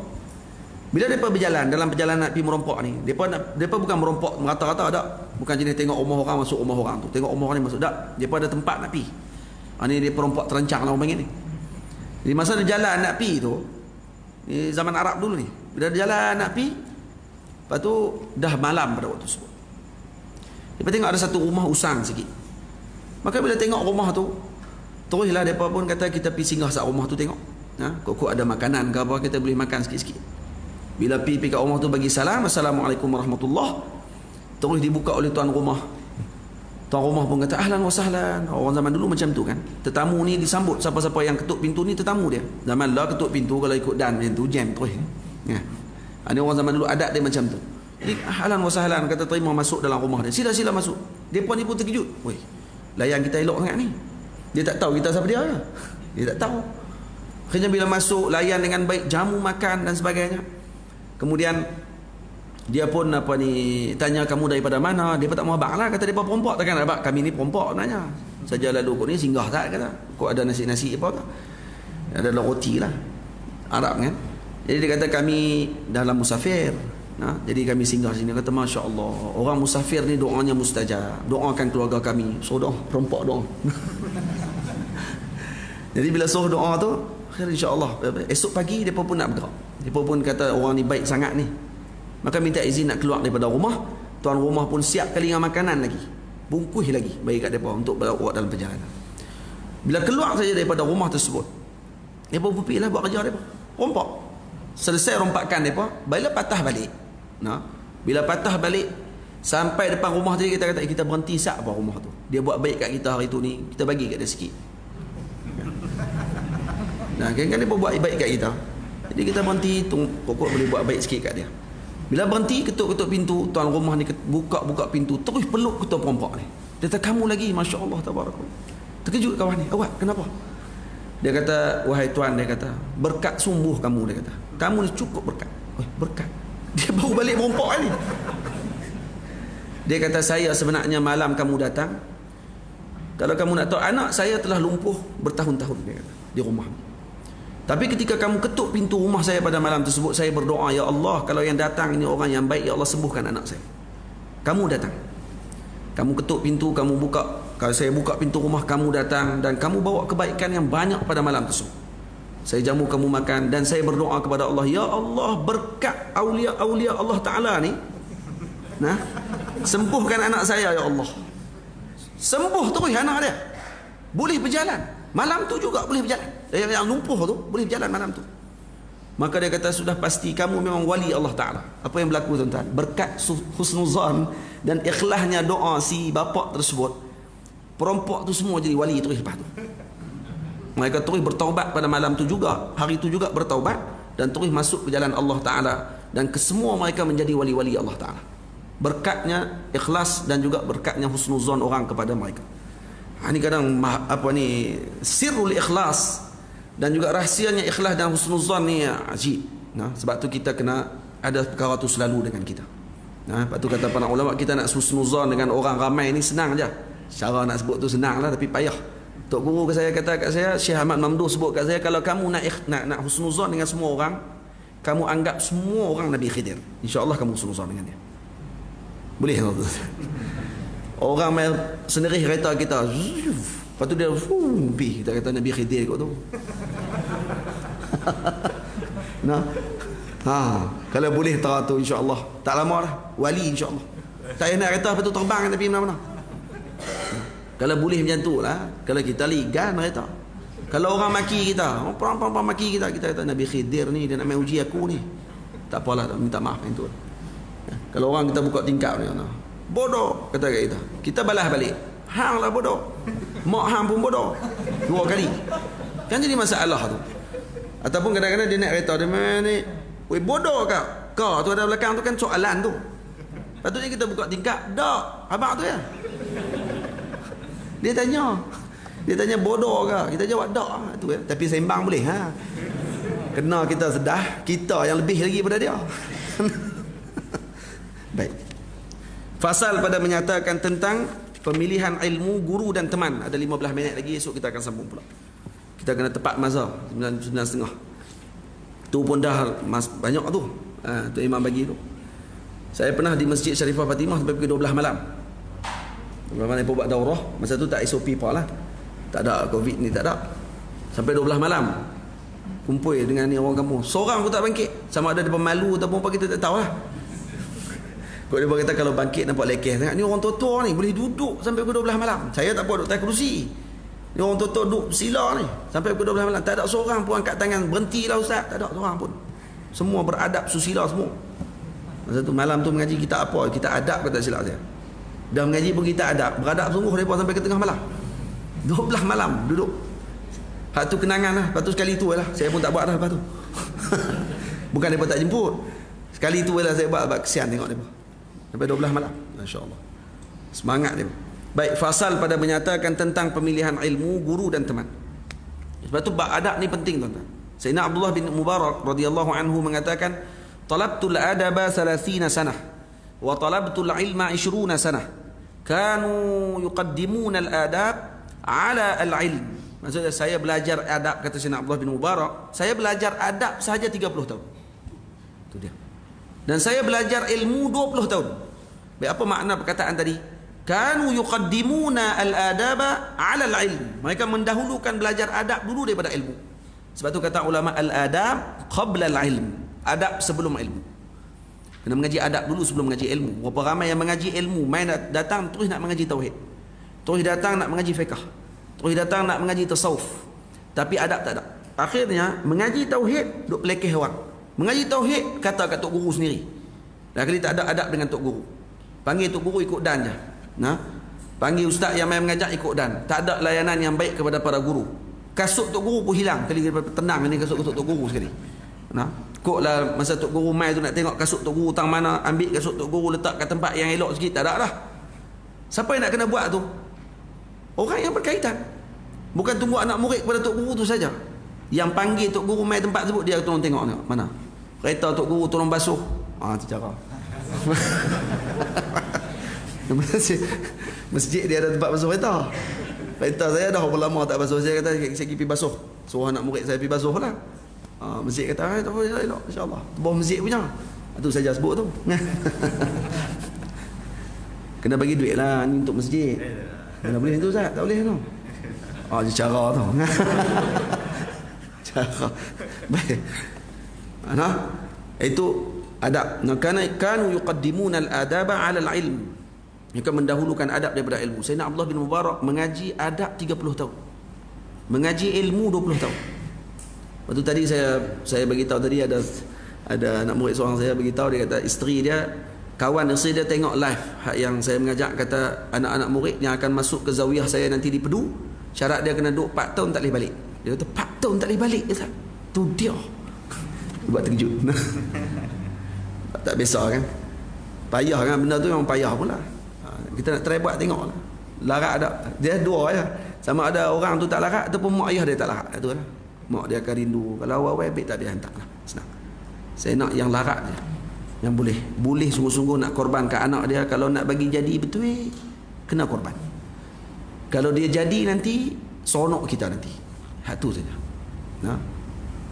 Bila depa berjalan dalam perjalanan nak pergi merompak ni, depa bukan merompak merata-rata, tak. Bukan jenis tengok rumah orang masuk rumah orang tu. Tengok rumah orang ni masuk, tak. Depa ada tempat nak pergi. Ni dia perompak terancang lah orang panggil ni. Di masa dia jalan nak pergi tu, ni zaman Arab dulu ni. Bila dia jalan nak pergi, lepas tu dah malam pada waktu tersebut. Dia tengok ada satu rumah usang sikit. Maka bila tengok rumah tu, teruslah mereka pun kata kita pergi singgah sat rumah tu tengok. Kok ada makanan ke apa, kita boleh makan sikit-sikit. Bila pergi kat rumah tu bagi salam, Assalamualaikum warahmatullahi. Terus dibuka oleh tuan rumah. Tuan rumah pun kata ahlan wa sahlan. Orang zaman dulu macam tu kan. Tetamu ni disambut, siapa-siapa yang ketuk pintu ni tetamu dia. Zaman lah ketuk pintu kalau ikut dan macam tu jam terus. Ada orang zaman dulu adat dia macam tu. Jadi ahlan wa sahlan, kata terima masuk dalam rumah dia. Sila-sila masuk. Depa ni pun terkejut. Weh, layan kita elok sangat ni. Dia tak tahu kita siapa dia. Dia tak tahu. Akhirnya bila masuk, layan dengan baik, jamu makan dan sebagainya. Kemudian dia pun tanya kamu daripada mana. Dia pun tak mau abang lah, kata dia perompak. Takkan abang, kami ni perompak nanya. Saja lalu kau ni singgah tak, kata. Kau ada nasi-nasi apa tak? Ada roti lah, Arab kan. Jadi dia kata kami dalam musafir. Jadi kami singgah sini. Kata Masya Allah, orang musafir ni doanya mustajab. Doakan keluarga kami. So doa, perompak doa. Jadi bila suruh doa tu, insya-Allah esok pagi depa pun nak bergerak. Depa pun kata orang ni baik sangat ni. Maka minta izin nak keluar daripada rumah. Tuan rumah pun siap kalingan makanan lagi. Bungkus lagi bagi kat depa untuk bawa dalam perjalanan. Bila keluar saja daripada rumah tersebut, depa pun pergilah buat kerja depa. Rompak. Selesai rompakan depa, bila patah balik. Bila patah balik sampai depan rumah tadi, kita kata kita berhenti sat apa rumah tu. Dia buat baik kat kita hari tu ni, kita bagi kat dia sikit. Kan dia buat baik kat kita. Jadi kita berhenti, pokok boleh buat baik sikit kat dia. Bila berhenti, ketuk-ketuk pintu, tuan rumah ni buka pintu, terus peluk ketua perompak ni. Dia kata, kamu lagi, Masya Allah, tabarakallah. Terkejut kawan ni, awak kenapa? Dia kata, wahai tuan, dia kata, berkat sungguh kamu, dia kata. Kamu ni cukup berkat. Berkat. Dia baru balik perompak ni. Dia kata, saya sebenarnya malam kamu datang, kalau kamu nak tahu, anak saya telah lumpuh bertahun-tahun, dia kata, di rumah. Tapi ketika kamu ketuk pintu rumah saya pada malam tersebut, saya berdoa, ya Allah, kalau yang datang ini orang yang baik, ya Allah sembuhkan anak saya. Kamu datang, kamu ketuk pintu, kamu buka. Kalau saya buka pintu rumah, kamu datang dan kamu bawa kebaikan yang banyak pada malam tersebut. Saya jamu kamu makan dan saya berdoa kepada Allah, ya Allah, berkat aulia-aulia Allah Ta'ala ni, sembuhkan anak saya, ya Allah. Sembuh terus anak dia, boleh berjalan. Malam tu juga boleh berjalan. Yang lumpuh tu boleh berjalan malam tu. Maka dia kata, sudah pasti kamu memang wali Allah Ta'ala. Apa yang berlaku tuan-tuan? Berkat husnuzan dan ikhlasnya doa si bapak tersebut, perompak tu semua jadi wali terus lepas tu. Mereka terus bertaubat pada malam tu juga. Hari tu juga bertaubat dan terus masuk ke jalan Allah Ta'ala. Dan kesemua mereka menjadi wali-wali Allah Ta'ala. Berkatnya ikhlas dan juga berkatnya husnuzan orang kepada mereka. Ini kadang sirrul ikhlas dan juga rahsianya ikhlas dan husnuzan ni ajib. Sebab tu kita kena ada perkara tu selalu dengan kita. Lepas tu kata para ulama, kita nak husnuzan dengan orang ramai ni senang je. Cara nak sebut tu senang lah, tapi payah. Tok guru ke saya kata kat saya, Syekh Ahmad Mamduh sebut kat saya, kalau kamu nak husnuzan dengan semua orang, kamu anggap semua orang Nabi Khidir. InsyaAllah kamu husnuzan dengan dia. Boleh tak tu? Orang main sendiri kereta kita, lepas tu dia pergi, kita kata Nabi Khidir kot tu. Kalau boleh tu insya-Allah tak lama dah wali insya-Allah. Tak payah nak kereta lepas tu terbang Nabi mana-mana. Kalau boleh macam tu lah. Kalau kita ligan kereta, kalau orang maki kita, orang perang maki kita, kita kata Nabi Khidir ni dia nak main uji aku ni, tak apalah, minta maaf yang tu. Kalau orang kita buka tingkap ni, bodoh, kata kat kita. Kita balas balik, hang lah bodoh, mak hang pun bodoh, 2 kali. Kan jadi masalah tu. Ataupun kadang-kadang dia nak kereta dia ni, weh bodoh kau tu ada belakang tu kan soalan tu. Patutnya kita buka tingkap, dak, abang tu ya. Dia tanya bodoh ke? Kita jawab dak tu ya. Tapi sembang boleh ha. Kena kita sedah, kita yang lebih lagi pada dia. Baik. Fasal pada menyatakan tentang pemilihan ilmu guru dan teman. Ada 15 minit lagi, esok kita akan sambung pula. Kita kena tepat masa 9:30. Tu pun dah banyak tu. Tu imam bagi tu. Saya pernah di Masjid Syarifah Fatimah sampai pukul 12 malam. Mana buat daurah, masa tu tak SOP apa lah. Tak ada Covid ni, tak ada. Sampai 12 malam. Kumpul dengan ni orang kampung. Seorang pun tak bangkit. Sama ada dia pemalu ataupun apa, kita tak tahu lah. Kau dia kata kalau bangkit nampak lekeh sangat. Ni orang tua-tua ni boleh duduk sampai pukul 12 malam. Saya tak buat duduk atas kerusi. Ni orang tua-tua duduk sila ni sampai pukul 12 malam. Tak ada seorang pun angkat tangan, berhentilah ustaz. Tak ada seorang pun. Semua beradab susila semua. Masa tu malam tu mengaji kita apa? Kita adab, kata silap saya. Dah mengaji pun kita adab. Beradab sungguh mereka sampai ke tengah malam. 12 malam duduk. Hak tu kenangan lah. Lepas tu sekali tu lah. Saya pun tak buat dah lepas tu. Bukan mereka tak jemput. Sekali tu lah saya buat. Kesian tengok mereka. Sampai 12 malam. Masya Allah. Semangat dia. Baik, fasal pada menyatakan tentang pemilihan ilmu, guru dan teman. Sebab tu bab adab ni penting tuan-tuan. Sayyidina Abdullah bin Mubarak radhiyallahu anhu mengatakan, "Talabtul adaba 30 sanah wa talabtul ilma 20 sanah. Kanu yuqaddimuna al-adab ala al-ilm." Maksudnya saya belajar adab, kata Sayyidina Abdullah bin Mubarak, saya belajar adab sahaja 30 tahun. Itu dia. Dan saya belajar ilmu 20 tahun. Baik, apa makna perkataan tadi? Kanu yuqaddimuna al-adaba 'ala al-ilm. Mereka mendahulukan belajar adab dulu daripada ilmu. Sebab tu kata ulama, al-adab qabla al-ilm. Adab sebelum ilmu. Kena mengaji adab dulu sebelum mengaji ilmu. Berapa ramai yang mengaji ilmu, main datang terus nak mengaji tauhid. Terus datang nak mengaji fiqh. Terus datang nak mengaji tasawuf. Tapi adab tak ada. Akhirnya mengaji tauhid duk pelekeh orang. Mengaji tauhid kata kat tok guru sendiri. Dah kali tak ada adab dengan tok guru. Panggil tok guru ikut dan je. Nah, panggil ustaz yang main mengajar ikut dan. Tak ada layanan yang baik kepada para guru. Kasut tok guru pun hilang. Kali tenang ni kasut tok guru sekali. Nah, koklah masa tok guru mai tu nak tengok kasut tok guru tang mana, ambil kasut tok guru letak kat tempat yang elok sikit, tak ada dah. Siapa yang nak kena buat tu? Orang yang berkaitan. Bukan tunggu anak murid kepada tok guru tu saja. Yang panggil tok guru mai tempat sebut, dia tolong tengok mana. Kereta tok guru tolong basuh. Tu cara. Masjid dia ada tempat basuh kereta. Kereta saya dah berapa lama tak basuh. Saya kata saya pergi basuh. Suruh anak murid saya pergi basuh lah. Masjid kata tak apa, elok insya-Allah. Bawah masjid punya. Itu saja sebut tu. Kena bagi duit lah ni untuk masjid. Mana boleh tu Ustaz? Tak boleh tu. Cara tu. Cara. Baik. Itu adab. Kanu yuqaddimuna al-adaba 'ala al-ilm. Mereka mendahulukan adab daripada ilmu. Sayyidina Abdullah bin Mubarak mengaji adab 30 tahun. Mengaji ilmu 20 tahun. Waktu tadi saya bagi tahu tadi ada anak murid seorang saya bagi tahu, dia kata isteri dia, kawan isteri dia tengok live yang saya mengajak, kata anak-anak murid yang akan masuk ke zawiyah saya nanti di Pedu, syarat dia kena duduk 4 tahun tak boleh balik. Dia kata 4 tahun tak boleh balik. Dia tu dia. Buat terkejut. Tak biasa kan. Payah kan benda tu, memang payah pula. Kita nak try buat tengok lah. Larat ada. Dia dua je. Sama ada orang tu tak larat ataupun mak ayah dia tak larat. Itu lah. Mak dia akan rindu. Kalau awal-awal baik tak dia hantar lah. Senang. Saya nak yang larat je. Yang boleh. Boleh sungguh-sungguh nak korbankan anak dia. Kalau nak bagi jadi betul, kena korban. Kalau dia jadi nanti, sonok kita nanti. Hak tu saja.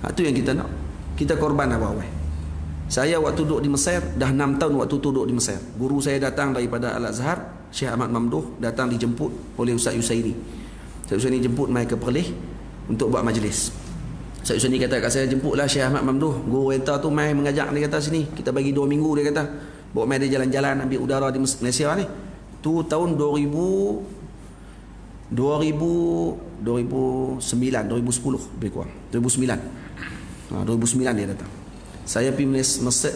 Hak tu yang kita nak. Kita korban awal-awal. Saya waktu duduk di Mesir, dah 6 tahun waktu tu duduk di Mesir. Guru saya datang daripada Al-Azhar, Syekh Ahmad Mamduh, datang dijemput oleh Ustaz Yusairi. Ustaz Yusairi jemput mai ke Perlis untuk buat majlis. Ustaz Yusairi kata kat saya, jemputlah Syekh Ahmad Mamduh, guru renta tu mai mengajak dia kata sini. Kita bagi 2 minggu dia kata. Bawa mai dia jalan-jalan ambil udara di Malaysia ni. Tu tahun 2009, 2010 lebih kurang. 2009. 2009 dia datang. Saya pergi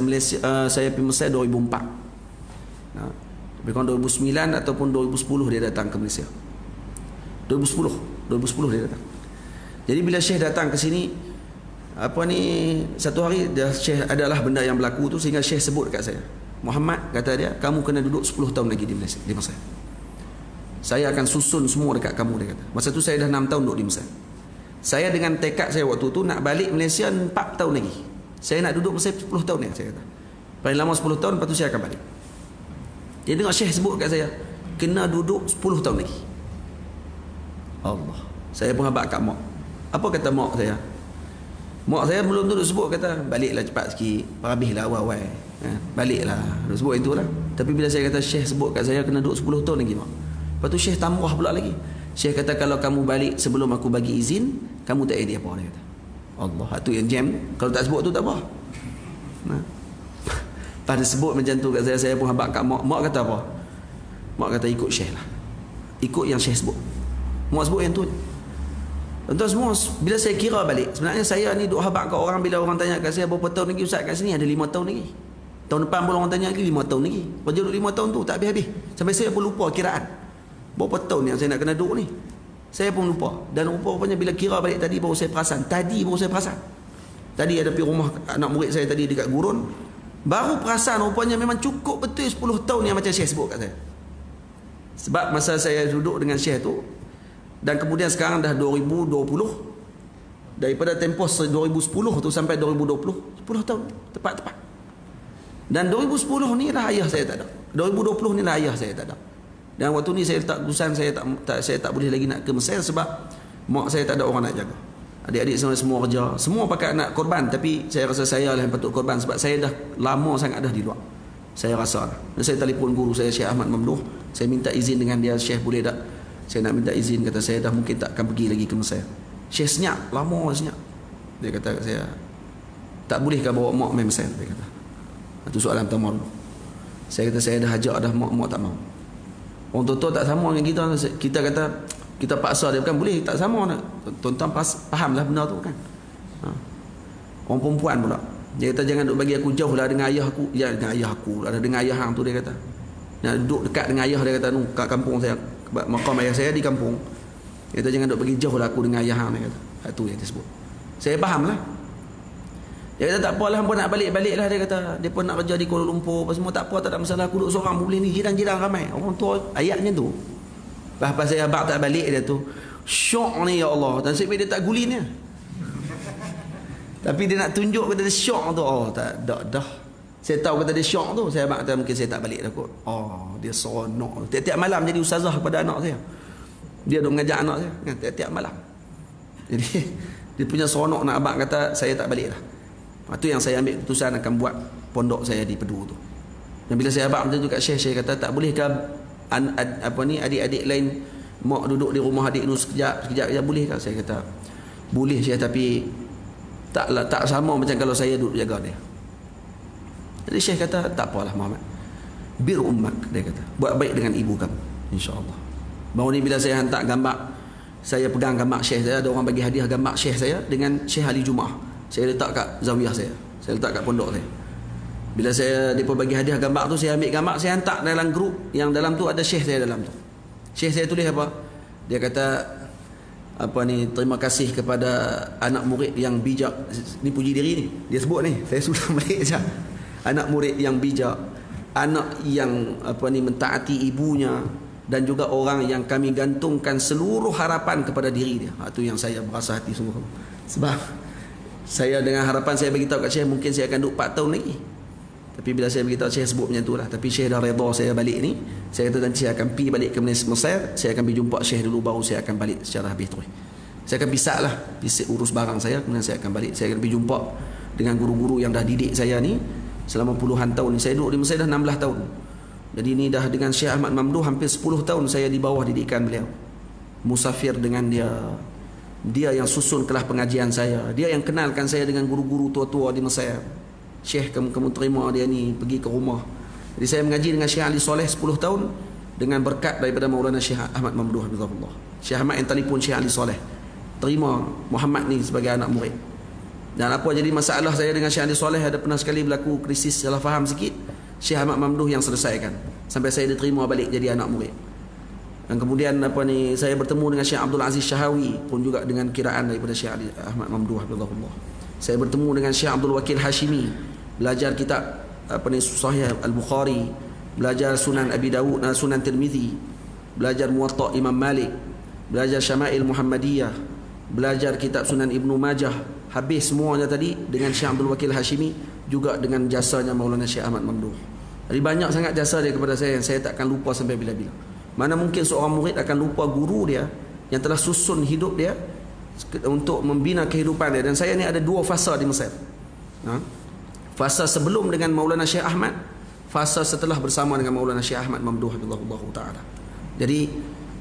Malaysia, saya pergi Mesir 2004. Lebih kurang 2009 ataupun 2010 dia datang ke Malaysia. 2010 dia datang. Jadi bila Syekh datang ke sini, satu hari dia Syekh adalah benda yang berlaku tu sehingga Syekh sebut dekat saya, Muhammad, kata dia, kamu kena duduk 10 tahun lagi di Malaysia, di Mesir. Saya akan susun semua dekat kamu, dia kata. Masa tu saya dah 6 tahun duduk di Mesir. Saya dengan tekad saya waktu tu nak balik Malaysia 4 tahun lagi. Saya nak duduk Mesir 10 tahun ni, saya kata. Paling lama 10 tahun, lepas tu saya akan balik. Dia dengar Syekh sebut kat saya, kena duduk 10 tahun lagi. Allah. Saya pun habaq kat mak. Apa kata mak saya? Mak saya belum duduk sebut, kata baliklah cepat sikit, habislah awal-awal. Baliklah. Duduk sebut itulah. Tapi bila saya kata Syekh sebut kat saya kena duduk 10 tahun lagi, mak. Lepas tu Syekh tambah pula lagi. Syekh kata kalau kamu balik sebelum aku bagi izin, kamu tak ada apa, dia kata. Allah, itu yang jam. Kalau tak sebut tu tak apa. Pada sebut macam tu kat saya pun habaq kat mak. Mak kata apa? Mak kata ikut Syekh lah. Ikut yang Syekh sebut. Mak sebut yang tu. Tuan-tuan semua, bila saya kira balik, sebenarnya saya ni duk habaq kat orang, bila orang tanya kat saya berapa tahun lagi Ustaz kat sini, ada 5 tahun lagi. Tahun depan pun orang tanya lagi 5 tahun lagi. Kerja duduk 5 tahun tu tak habis-habis. Sampai saya pun lupa kiraan. Berapa tahun yang saya nak kena duduk ni. Saya pun lupa. Dan rupanya bila kira balik tadi baru saya perasan. Tadi baru saya perasan. Tadi ada pergi rumah anak murid saya tadi dekat Gurun. Baru perasan rupanya memang cukup betul 10 tahun yang macam Syekh sebut kat saya. Sebab masa saya duduk dengan Syekh tu, dan kemudian sekarang dah 2020, daripada tempoh 2010 tu sampai 2020, 10 tahun tepat-tepat. Dan 2010 ni lah ayah saya tak ada. 2020 ni lah ayah saya tak ada. Dan waktu ni saya letak keputusan saya tak boleh lagi nak ke Mesir sebab mak saya tak ada orang nak jaga. Adik-adik semua kerja, semua pakai nak korban, tapi saya rasa saya lah yang patut korban sebab saya dah lama sangat dah di luar. Saya rasa lah. Dan saya telefon guru saya Syekh Ahmad Mamduh, saya minta izin dengan dia, Syekh boleh tak? Saya nak minta izin, kata saya dah mungkin tak akan pergi lagi ke Mesir. Syekh senyap, lama senyap. Dia kata kat saya, tak bolehkah bawa mak main Mesir? Dia kata. Itu soalan pertama dulu. Saya kata saya dah ajak dah, mak tak mau. Orang tua tak sama dengan kita. Kita kata kita paksa dia, bukan boleh, tak sama nak. Tuan-tuan fahamlah benda tu kan. Orang perempuan pula, dia kata jangan duk bagi aku jauh lah dengan ayah aku. Ya, dengan ayah aku lah, dengan ayah hang tu, dia kata. Nak duduk dekat dengan ayah, dia kata nu kat kampung saya, makam ayah saya di kampung. Dia kata jangan duk bagi jauh lah aku dengan ayah hang, dia kata. Itu yang dia sebut. Saya faham lah. Dia kata tak apalah, hampa nak balik-balik lah, dia kata. Dia pun nak kerja di Kuala Lumpur apa semua, tak apa, tak ada masalah, aku duduk seorang boleh ni, jiran-jiran ramai. Orang tua ayatnya tu. Lepas saya abang tak balik dia tu, syok ni ya Allah. Dan sebab dia tak gulin dia. Tapi dia nak tunjuk kata dia syok tu. Oh tak dah. Saya tahu kata dia syok tu, saya abang kata mungkin saya tak balik dah kot. Oh dia seronok. Tiap-tiap malam jadi ustazah kepada anak saya. Dia duk mengajar anak saya kan, tiap-tiap malam. Jadi dia punya seronok nak abang kata saya tak balik dah. Itu yang saya ambil keputusan akan buat pondok saya di Pedu tu. Dan bila saya abang macam tu kat Syekh, saya kata tak bolehkah adik-adik lain mak duduk di rumah adik nu sekejap boleh tak? Saya kata boleh Syekh, tapi tak sama macam kalau saya duduk jaga dia. Jadi Syekh kata tak apalah Muhammad, bir ummak, dia kata buat baik dengan ibu kamu insya-Allah. Baru ni bila saya hantar gambar, saya pegang gambar Syekh saya, ada orang bagi hadiah gambar Syekh saya dengan Syekh Ali Jumaah. Saya letak kat zawiyah saya letak kat pondok saya. Bila mereka bagi hadiah gambar tu, saya ambil gambar, saya hantar dalam grup yang dalam tu ada Syekh saya dalam tu. Syekh saya tulis apa? Dia kata terima kasih kepada anak murid yang bijak. Ni puji diri ni. Dia sebut ni, saya sudah balik je. Anak murid yang bijak, anak yang mentaati ibunya, dan juga orang yang kami gantungkan seluruh harapan kepada diri dia. Itu yang saya berasa hati sungguh. Sebab saya dengan harapan saya beritahu kat Syekh mungkin saya akan duduk 4 tahun lagi. Tapi bila saya beritahu Syekh sebut macam tu lah. Tapi Syekh dah redha saya balik ni. Saya kata nanti saya akan pergi balik ke Mesir. Saya akan pergi jumpa Syekh dulu, baru saya akan balik secara habis terus. Saya akan pisah lah, urus barang saya, kemudian saya akan balik. Saya akan pergi jumpa dengan guru-guru yang dah didik saya ni selama puluhan tahun ni. Saya duduk di Mesir dah 16 tahun. Jadi ni dah dengan Syekh Ahmad Mamduh hampir 10 tahun saya di bawah didikan beliau. Musafir dengan dia. Dia yang susun kelas pengajian saya. Dia yang kenalkan saya dengan guru-guru tua-tua di Mesir. Syekh, kamu terima dia ni pergi ke rumah. Jadi saya mengaji dengan Syekh Ali Soleh 10 tahun dengan berkat daripada Maulana Syekh Ahmad Mamduh hafizahullah. Syekh Ahmad yang telefon Syekh Ali Soleh, terima Muhammad ni sebagai anak murid. Dan apa jadi masalah saya dengan Syekh Ali Soleh, ada pernah sekali berlaku krisis salah faham sikit, Syekh Ahmad Mamduh yang selesaikan. sampai saya diterima balik jadi anak murid. Dan kemudian saya bertemu dengan Syekh Abdul Aziz Syahawi pun juga dengan kiraan daripada Syekh Ali Ahmad Mamduh hafizahullah. Saya bertemu dengan Syekh Abdul Wakil Hashimi, belajar kitab Sahih Al-Bukhari, belajar Sunan Abi Dawud, Sunan Tirmizi, belajar Muwatta Imam Malik, belajar Syama'il Muhammadiyah, belajar kitab Sunan Ibnu Majah. Habis semuanya tadi dengan Syekh Abdul Wakil Hashimi, juga dengan jasanya Maulana Syekh Ahmad Mamduh. Jadi banyak sangat jasa dia kepada saya yang saya takkan lupa sampai bila-bila. Mana mungkin seorang murid akan lupa guru dia yang telah susun hidup dia untuk membina kehidupan dia. Dan saya ni ada dua fasa di Mesir. Fasa sebelum dengan Maulana Syekh Ahmad, fasa setelah bersama dengan Maulana Syekh Ahmad Mamduh hafizahullah taala. Jadi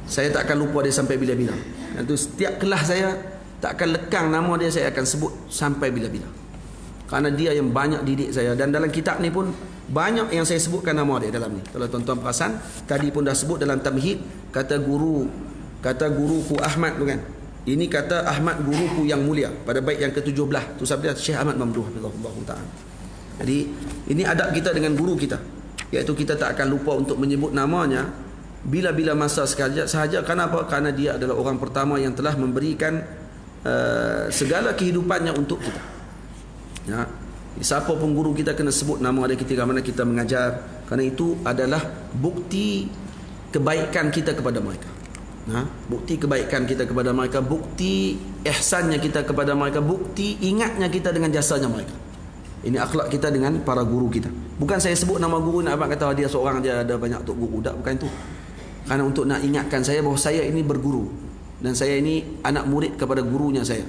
saya tak akan lupa dia sampai bila-bila. Dan tu setiap kelas saya tak akan lekang nama dia, saya akan sebut sampai bila-bila. Karena dia yang banyak didik saya. Dan dalam kitab ni pun banyak yang saya sebutkan nama dia dalam ni. Kalau tuan-tuan perasan, tadi pun dah sebut dalam tamhid, kata guruku Ahmad tu kan. Ini kata Ahmad guruku yang mulia pada bait yang ke-17. Tu sabda Syekh Ahmad Mamduh hafizahullah taala. Jadi ini adab kita dengan guru kita, iaitu kita tak akan lupa untuk menyebut namanya bila-bila masa sahaja. Kenapa? Karena dia adalah orang pertama yang telah memberikan segala kehidupannya untuk kita. Ya, siapa pun guru kita kena sebut nama dia ketika mana kita mengajar, kerana itu adalah bukti kebaikan kita kepada mereka. Bukti kebaikan kita kepada mereka, bukti ihsannya kita kepada mereka, bukti ingatnya kita dengan jasanya mereka. Ini akhlak kita dengan para guru kita. Bukan saya sebut nama guru nak abang kata dia seorang dia ada banyak tok guru, tak, bukan itu. Karena untuk nak ingatkan saya bahawa saya ini berguru dan saya ini anak murid kepada gurunya saya.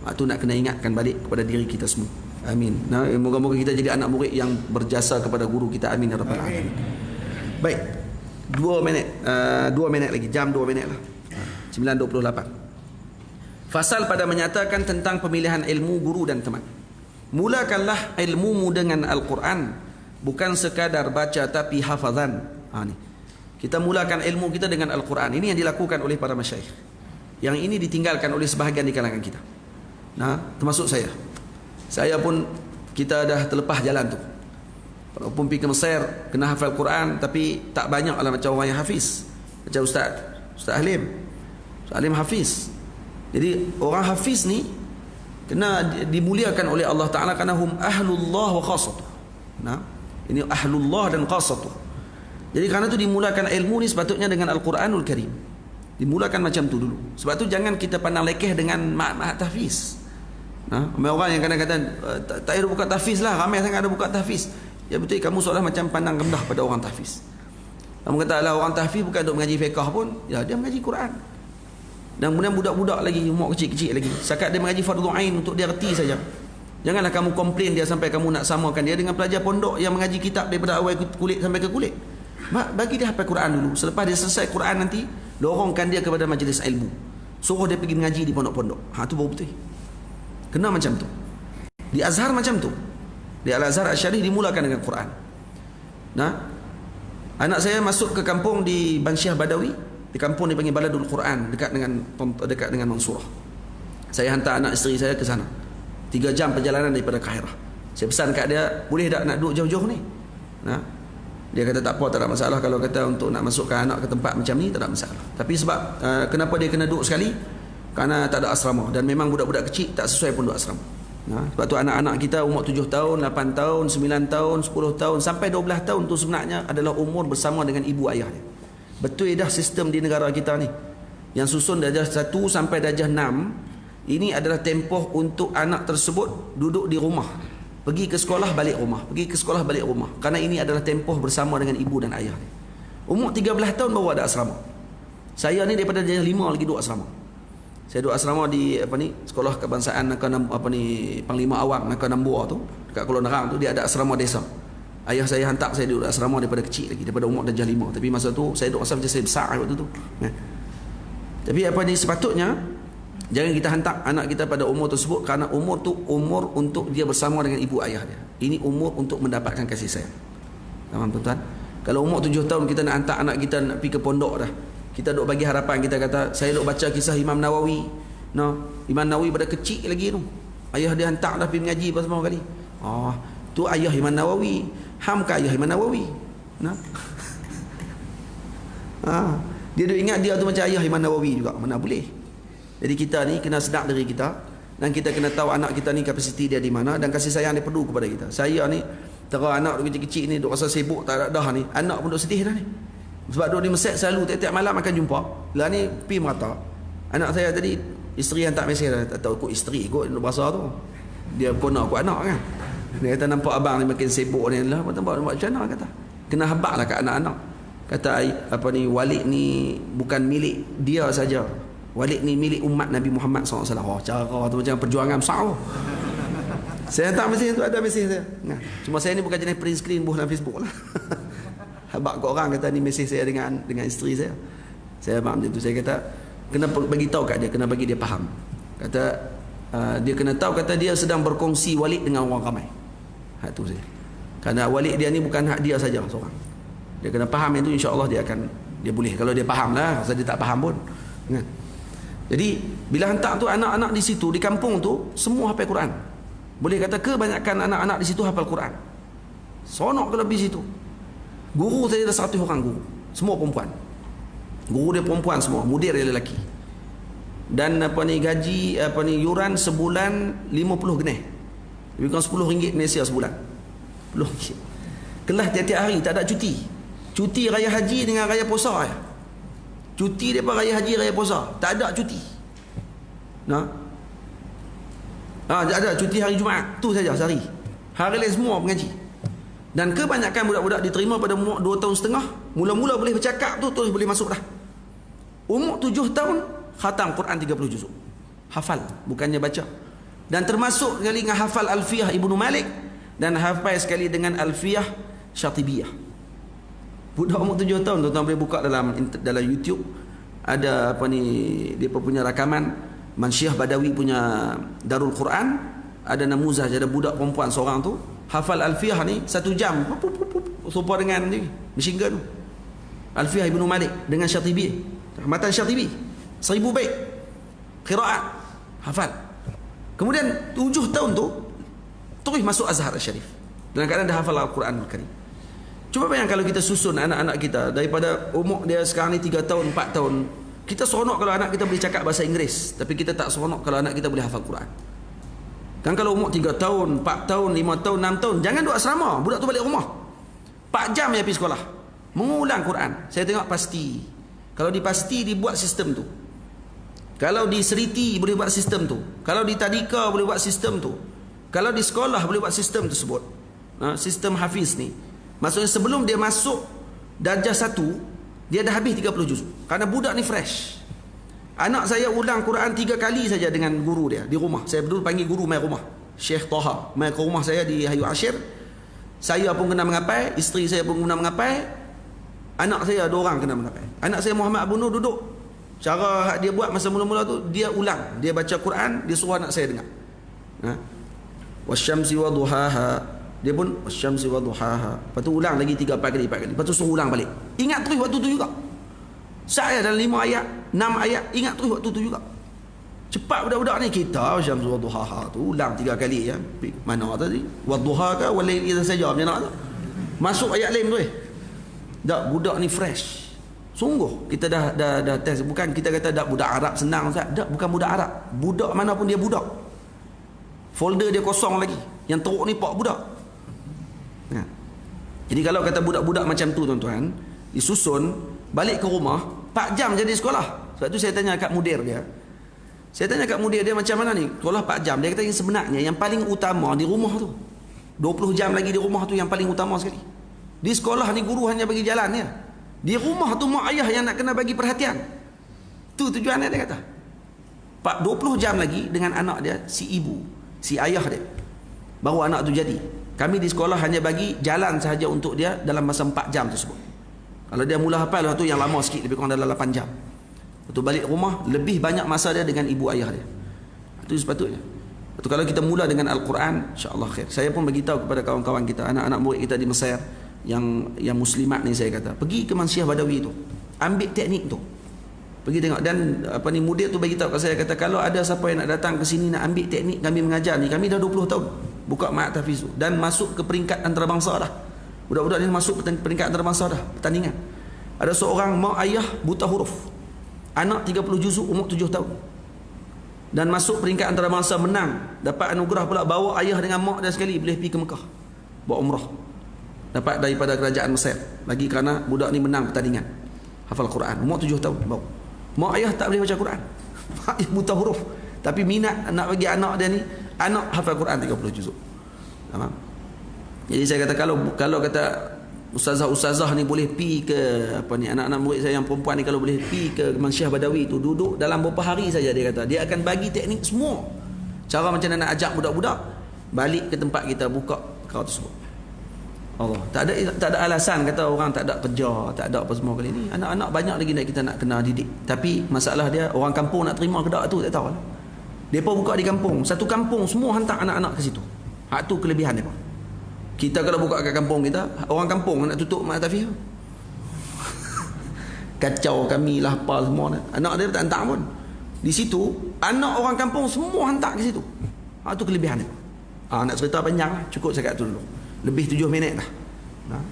Itu nak kena ingatkan balik kepada diri kita semua. Amin. Moga-moga kita jadi anak murid yang berjasa kepada guru kita. Amin ya rabbal alamin. Baik. 2 minit lagi. Jam 2 minit lah. 9.28. Fasal pada menyatakan tentang pemilihan ilmu guru dan teman. Mulakanlah ilmumu dengan Al-Quran, bukan sekadar baca tapi hafazan. Ni. Kita mulakan ilmu kita dengan Al-Quran. Ini yang dilakukan oleh para masyayikh. Yang ini ditinggalkan oleh sebahagian di kalangan kita. Termasuk saya. Saya pun kita dah terlepas jalan tu. Walaupun pergi ke Mesir kena hafal Quran, tapi tak banyak lah macam orang yang hafiz. Macam Ustaz Halim. Ustaz Halim hafiz. Jadi orang hafiz ni kena dimuliakan oleh Allah Ta'ala kerana hum ahlullah wa khasatuh. Ini ahlullah dan khasatuh. Jadi kerana tu dimulakan ilmu ni sepatutnya dengan Al-Quranul Karim. Dimulakan macam tu dulu. Sebab tu jangan kita pandang lekeh dengan mat tahfiz. Ramai orang yang kadang-kadang tak ada buka tahfiz lah, ramai sangat ada buka tahfiz. Ya betul, kamu seolah macam pandang rendah pada orang tahfiz. Kamu kata lah orang tahfiz bukan untuk mengaji fiqah pun, ya dia mengaji Quran. Dan kemudian budak-budak lagi, umur kecil-kecil lagi, sakat dia mengaji fardu ain untuk dia reti saja. Janganlah kamu komplain dia sampai kamu nak samakan dia dengan pelajar pondok yang mengaji kitab daripada awal kulit sampai ke kulit. Bagi dia hafal Quran dulu. Selepas dia selesai Quran nanti, lorongkan dia kepada majlis ilmu. Suruh dia pergi mengaji di pondok-pondok. Tu baru betul. Kena macam tu. Di Azhar macam tu. Di Al-Azhar Asy-Syarif dimulakan dengan Quran. Anak saya masuk ke kampung di Bansyah Badawi, di kampung dipanggil Baladul Quran, dekat dengan Mansurah. Saya hantar anak isteri saya ke sana. 3 jam perjalanan daripada Kahirah. Saya pesan kat dia, boleh tak nak duduk jauh-jauh ni? Dia kata tak apa, tak ada masalah. Kalau kata untuk nak masukkan anak ke tempat macam ni, tak ada masalah. Tapi sebab kenapa dia kena duduk sekali? Kerana tak ada asrama. Dan memang budak-budak kecil tak sesuai pun duduk asrama. Sebab tu anak-anak kita umur 7 tahun, 8 tahun, 9 tahun, 10 tahun sampai 12 tahun tu sebenarnya adalah umur bersama dengan ibu ayah dia. Betul dah sistem di negara kita ni. Yang susun darjah 1 sampai darjah 6, ini adalah tempoh untuk anak tersebut duduk di rumah. Pergi ke sekolah, balik rumah. Pergi ke sekolah, balik rumah. Kerana ini adalah tempoh bersama dengan ibu dan ayah dia. Umur 13 tahun baru ada asrama. Saya ni daripada darjah 5 lagi duduk asrama. Saya duduk asrama di sekolah kebangsaan Panglima Awang Nambua tu, dekat Kuala Nerang tu, dia ada asrama desa. Ayah saya hantar saya duduk asrama daripada kecil lagi, daripada umur darjah 5. Tapi masa tu saya duduk asrama macam saya besar waktu tu. Tapi sepatutnya jangan kita hantar anak kita pada umur tersebut, kerana umur tu umur untuk dia bersama dengan ibu ayah dia. Ini umur untuk mendapatkan kasih sayang. Faham tuan-tuan? Kalau umur 7 tahun kita nak hantar anak kita nak pergi ke pondok dah, kita duk bagi harapan, kita kata saya duk baca kisah Imam Nawawi. Imam Nawawi pada kecil lagi tu, ayah dia hantar dah pergi mengaji bersama kali. Tu ayah Imam Nawawi. Ham ke ayah Imam Nawawi? Nah. Dia duk ingat dia tu macam ayah Imam Nawawi juga. Mana boleh. Jadi kita ni kena sedar diri kita, dan kita kena tahu anak kita ni kapasiti dia di mana, dan kasih sayang dia perlu kepada kita. Saya ni tera anak kecil-kecil ni duk rasa sibuk tak ada dah ni. Anak pun duk sedih dah ni. Sebab duk di Mesir selalu tiap-tiap malam akan jumpa. Lah ni pi merata. Anak saya tadi isteri hantar mesej dah, tak tahu ikut isteri ikut bahasa tu. Dia kena ikut anak kan. Dia kata nampak abang ni makin sibuk ni lah, macam mana kata. Kena habaklah kat anak-anak. Kata apa ni, Walid ni bukan milik dia saja. Walid ni milik umat Nabi Muhammad SAW. Oh, cara tu macam perjuangan besar. Saya hantar mesej tu, ada mesej saya. Nah, cuma saya ni bukan jenis print screen buh dalam Facebook lah. Habak kat orang kata ni mesej saya dengan isteri saya. Saya faham macam tu. Saya kata kena bagi tahu kat dia, kena bagi dia faham. Kata dia kena tahu, kata dia sedang berkongsi Walid dengan orang ramai. Hak tu saya. Kerana Walid dia ni bukan hak dia saja seorang. Dia kena faham yang tu, insya-Allah dia boleh. Kalau dia faham lah, pasal dia tak faham pun. Kan? Jadi bila hantar tu anak-anak di situ, di kampung tu semua hafal Quran. Boleh kata kebanyakan anak-anak di situ hafal Quran. Sonok ke lebih situ. Guru saya ada 100 orang guru. Semua perempuan. Guru dia perempuan semua, mudir dia lelaki. Dan gaji yuran sebulan 50 geneh. Lebih kurang RM10 Malaysia sebulan. RM10. Kelas tiap-tiap hari, tak ada cuti. Cuti raya haji dengan raya puasa ya. Cuti depa raya haji, raya puasa, tak ada cuti. Nah. Ada cuti hari Jumaat, tu saja sehari. Hari lain semua mengaji. Dan kebanyakan budak-budak diterima pada umur 2 tahun setengah, mula-mula boleh bercakap tu terus boleh masuk dah. Umur 7 tahun khatam Quran 30 juzuk. Hafal, bukannya baca. Dan termasuk sekali dengan hafal Alfiyah Ibnu Malik, dan hafal sekali dengan Alfiyah Syatibiyah. Budak umur 7 tahun, tuan-tuan boleh buka dalam YouTube, ada dia punya rakaman Mansyah Badawi punya Darul Quran, ada namuzah, ada budak perempuan seorang tu hafal Alfiyah ni 1 jam, serupa dengan ni machine gun tu. Alfiyah Ibnu Malik dengan Syatibi, matan Syatibi 1000 bait qiraat hafal. Kemudian 7 tahun tu terus masuk Azhar Syarif dalam keadaan dah hafal Al-Quran Al-Karim. Cuba bayang kalau kita susun anak-anak kita daripada umur dia sekarang ni 3 tahun, 4 tahun. Kita seronok kalau anak kita boleh cakap bahasa Inggeris, tapi kita tak seronok kalau anak kita boleh hafal Quran. Kan kalau umur 3 tahun, 4 tahun, 5 tahun, 6 tahun, jangan duduk asrama, budak tu balik rumah 4 jam dia pergi sekolah mengulang Quran. Saya tengok pasti, kalau di Pasti dibuat sistem tu, kalau di Seriti boleh buat sistem tu, kalau di Tadika boleh buat sistem tu, kalau di sekolah boleh buat sistem tersebut. Sistem hafiz ni, maksudnya sebelum dia masuk darjah 1 dia dah habis 30 juz. Kerana budak ni fresh. Anak saya ulang Quran 3 kali saja dengan guru dia di rumah. Saya dulu panggil guru mai rumah, Syekh Taha, mai ke rumah saya di Hayu Ashir. Saya pun kena mengapai, isteri saya pun kena mengapai, anak saya 2 orang kena mengapai. Anak saya Muhammad Abu Nur duduk, cara dia buat masa mula-mula tu, dia ulang, dia baca Quran, dia suruh anak saya dengar. Wasyamsi wa duhaha, dia pun wasyamsi wa duhaha. Lepas tu ulang lagi 3-4 kali, 4 kali. Lepas tu suruh ulang balik. Ingat terus waktu tu juga. Saya dalam 5 ayat, 6 ayat, ingat terus waktu tu juga. Cepat budak-budak ni. Kita wasyamsi wa duhaha tu ulang 3 kali ya. Mana tadi? Wa duha ke walail idza saja, macam mana tu? Masuk ayat lain tu Tak, budak ni fresh. Sungguh kita dah test. Bukan kita kata dak budak Arab senang Ustaz. Tak, bukan budak Arab. Budak mana pun dia budak. Folder dia kosong lagi. Yang teruk ni pak budak. Jadi kalau kata budak-budak macam tu tuan-tuan, disusun balik ke rumah 4 jam jadi sekolah. Sebab tu saya tanya kat mudir dia. Saya tanya kat mudir dia macam mana ni? Sekolah 4 jam. Dia kata yang sebenarnya yang paling utama di rumah tu. 20 jam lagi di rumah tu yang paling utama sekali. Di sekolah ni guru hanya bagi jalan ya. Di rumah tu mak ayah yang nak kena bagi perhatian. Tu tujuannya dia kata. 20 jam lagi dengan anak dia, si ibu, si ayah dia. Baru anak tu jadi. Kami di sekolah hanya bagi jalan sahaja untuk dia dalam masa 4 jam tersebut. Kalau dia mula hafal, tu yang lama sikit, lebih kurang dalam 8 jam. Lepas balik rumah, lebih banyak masa dia dengan ibu ayah dia. Itu sepatutnya. Lepas kalau kita mula dengan Al-Quran, insya-Allah khair. Saya pun beritahu kepada kawan-kawan kita, anak-anak murid kita di Mesir, yang muslimat ni, saya kata, pergi ke Mansyah Badawi tu, ambil teknik tu. Pergi tengok. Dan mudir tu bagi tahu kat saya, kata kalau ada siapa yang nak datang ke sini nak ambil teknik kami mengajar ni, kami dah 20 tahun buka ma'at tahfiz tu, dan masuk ke peringkat antarabangsa dah. Budak-budak ni masuk peringkat antarabangsa dah, pertandingan. Ada seorang mak ayah buta huruf, anak 30 juzuk umur 7 tahun, dan masuk peringkat antarabangsa, menang, dapat anugerah pula, bawa ayah dengan mak dia sekali boleh pergi ke Mekah buat umrah, dapat daripada kerajaan Mesir, lagi kerana budak ni menang pertandingan hafal Quran, umur 7 tahun bawa. Mak ayah tak boleh baca Quran, mak ayah buta huruf, tapi minat nak bagi anak dia ni, anak hafal Quran 30 juzuk. Faham? Jadi saya kata kalau kata ustazah-ustazah ni boleh pi ke anak-anak murid saya yang perempuan ni, kalau boleh pi ke Mansyah Badawi tu, duduk dalam beberapa hari saja, dia kata dia akan bagi teknik semua, cara macam mana nak ajak budak-budak balik ke tempat kita buka perkara tersebut. Allah, tak ada alasan kata orang tak ada kerja, tak ada apa semua kali ni. Anak-anak banyak lagi nak kita nak kena didik. Tapi masalah dia, orang kampung nak terima ke tak tu tak tahu lah. Depa buka di kampung, satu kampung semua hantar anak-anak ke situ. Hak tu kelebihan depa. Kita kalau buka kat kampung kita, orang kampung nak tutup mak tafiz. Kacau kami lah apa semua. Anak dia tak hantar pun. Di situ, anak orang kampung semua hantar ke situ. Itu kelebihan dia. Nak cerita panjang lah. Cukup cakap tu dulu. Lebih 7 minit dah.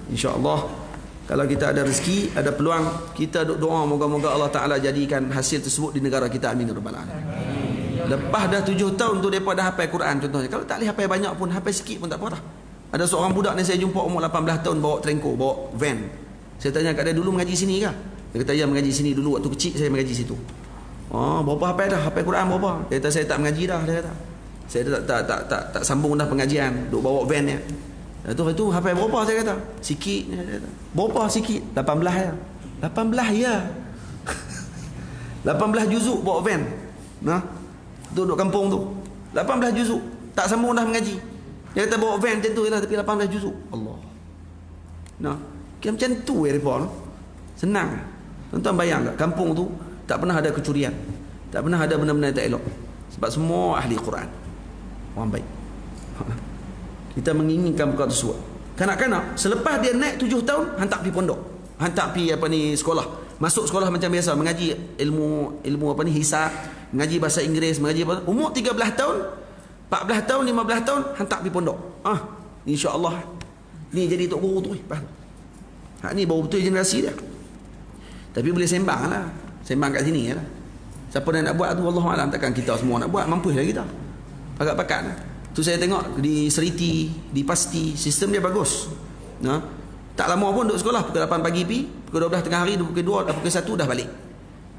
InsyaAllah, kalau kita ada rezeki, ada peluang, kita doa moga-moga Allah Ta'ala jadikan hasil tersebut di negara kita. Amin. Rabbal alamin. Lepas dah 7 tahun tu, mereka dah hafal Quran contohnya. Kalau tak boleh hafal banyak pun, hafal sikit pun tak apa dah. Ada seorang budak ni saya jumpa umur 18 tahun, bawa trengko, bawa van. Saya tanya kat dia, dulu mengaji sini ke? Dia kata, ya mengaji sini dulu, waktu kecil saya mengaji situ. Berapa hafal dah? Hafal Quran berapa? Dia kata, saya tak mengaji dah, dia kata. Saya tak sambung dah pengajian, duk bawa van dia. Itu hafal berapa, saya kata? Sikit, dia kata. Berapa sikit? 18 ya. 18 ya. 18 juzuk bawa van. Duduk kampung tu. 18 juzuk, tak sambung dah mengaji. Dia kata bawa van macam tu lah, tapi 18 juzuk. Allah. Macam tu mereka no? Senang. Tuan-tuan bayang tak, kampung tu tak pernah ada kecurian, tak pernah ada benda-benda tak elok, sebab semua ahli Quran, orang baik. Kita menginginkan perkara tersebut. Kanak-kanak selepas dia naik 7 tahun, hantar pergi pondok, hantar pergi sekolah, masuk sekolah macam biasa, mengaji ilmu hisab, mengaji bahasa Inggeris, mengaji apa. Umur 13 tahun, 14 tahun, 15 tahun, hantar pergi pondok. InsyaAllah ni jadi tok guru tu. Ni baru betul generasi dia. Tapi boleh sembang lah, sembang kat sini lah. Siapa yang nak buat tu, Wallahualam, takkan kita semua nak buat, mampu lah kita. Pakat-pakat lah. Tu saya tengok di Seriti, di Pasti, sistem dia bagus. Tak lama pun duduk sekolah, pukul 8 pagi pergi, pukul 12 tengah hari, pukul 2, pukul 1 dah balik.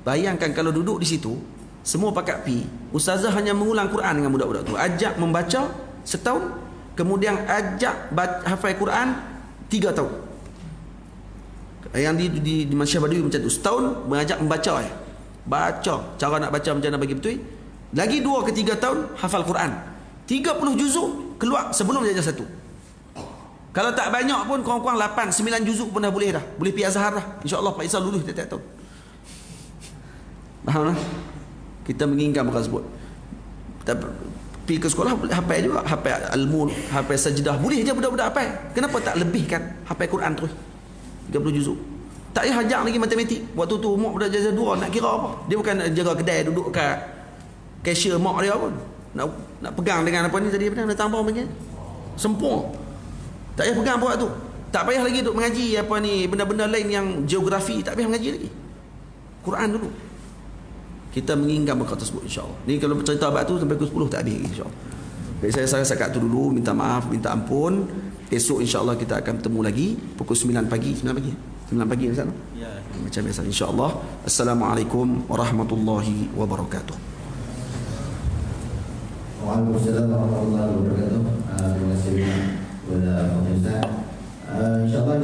Bayangkan kalau duduk di situ, semua pakat pi, ustazah hanya mengulang Quran dengan budak-budak tu, ajak membaca setahun, kemudian ajak hafal Quran 3 tahun. Yang di Mansyah Badawi macam tu, setahun mengajak membaca baca, cara nak baca macam mana bagi betul. Lagi 2 ke 3 tahun hafal Quran 30 juzuk keluar sebelum dia ajar 1. Kalau tak banyak pun kurang-kurang 8-9 juzuk pun dah boleh dah. Boleh pergi Azhar dah. InsyaAllah Pak Isa lulus tiap-tiap tahun. Faham lah? Kita menginginkan perkara tersebut. Pergi ke sekolah hafal juga, hafal Al-Mulk, hafal Sajdah, boleh je budak-budak hafal. Kenapa tak lebihkan hafal Quran terus 30 juzuk? Tak payah hajar lagi matematik. Waktu tu umur budak jazah 2 nak kira apa? Dia bukan jaga kedai, duduk kat cashier mak dia pun. Nak pegang dengan apa ni tadi, apa datang apa macam sempur. Tak payah pegang buat tu. Tak payah lagi duk mengaji benda-benda lain yang geografi, tak payah mengaji lagi. Quran dulu. Kita menginginkan perkara tersebut insya-Allah. Ni kalau cerita bab tu sampai pukul 10 tak habis insya-Allah. Baik, saya sekat tu dulu, minta maaf, minta ampun. Esok insya-Allah kita akan bertemu lagi pukul 9 pagi. 9 pagi sana. Ya. Macam biasa insya-Allah. Assalamualaikum warahmatullahi wabarakatuh. Waalaikumsalam warahmatullahi wabarakatuh. Terima kasih kepada Pak Ustaz. InsyaAllah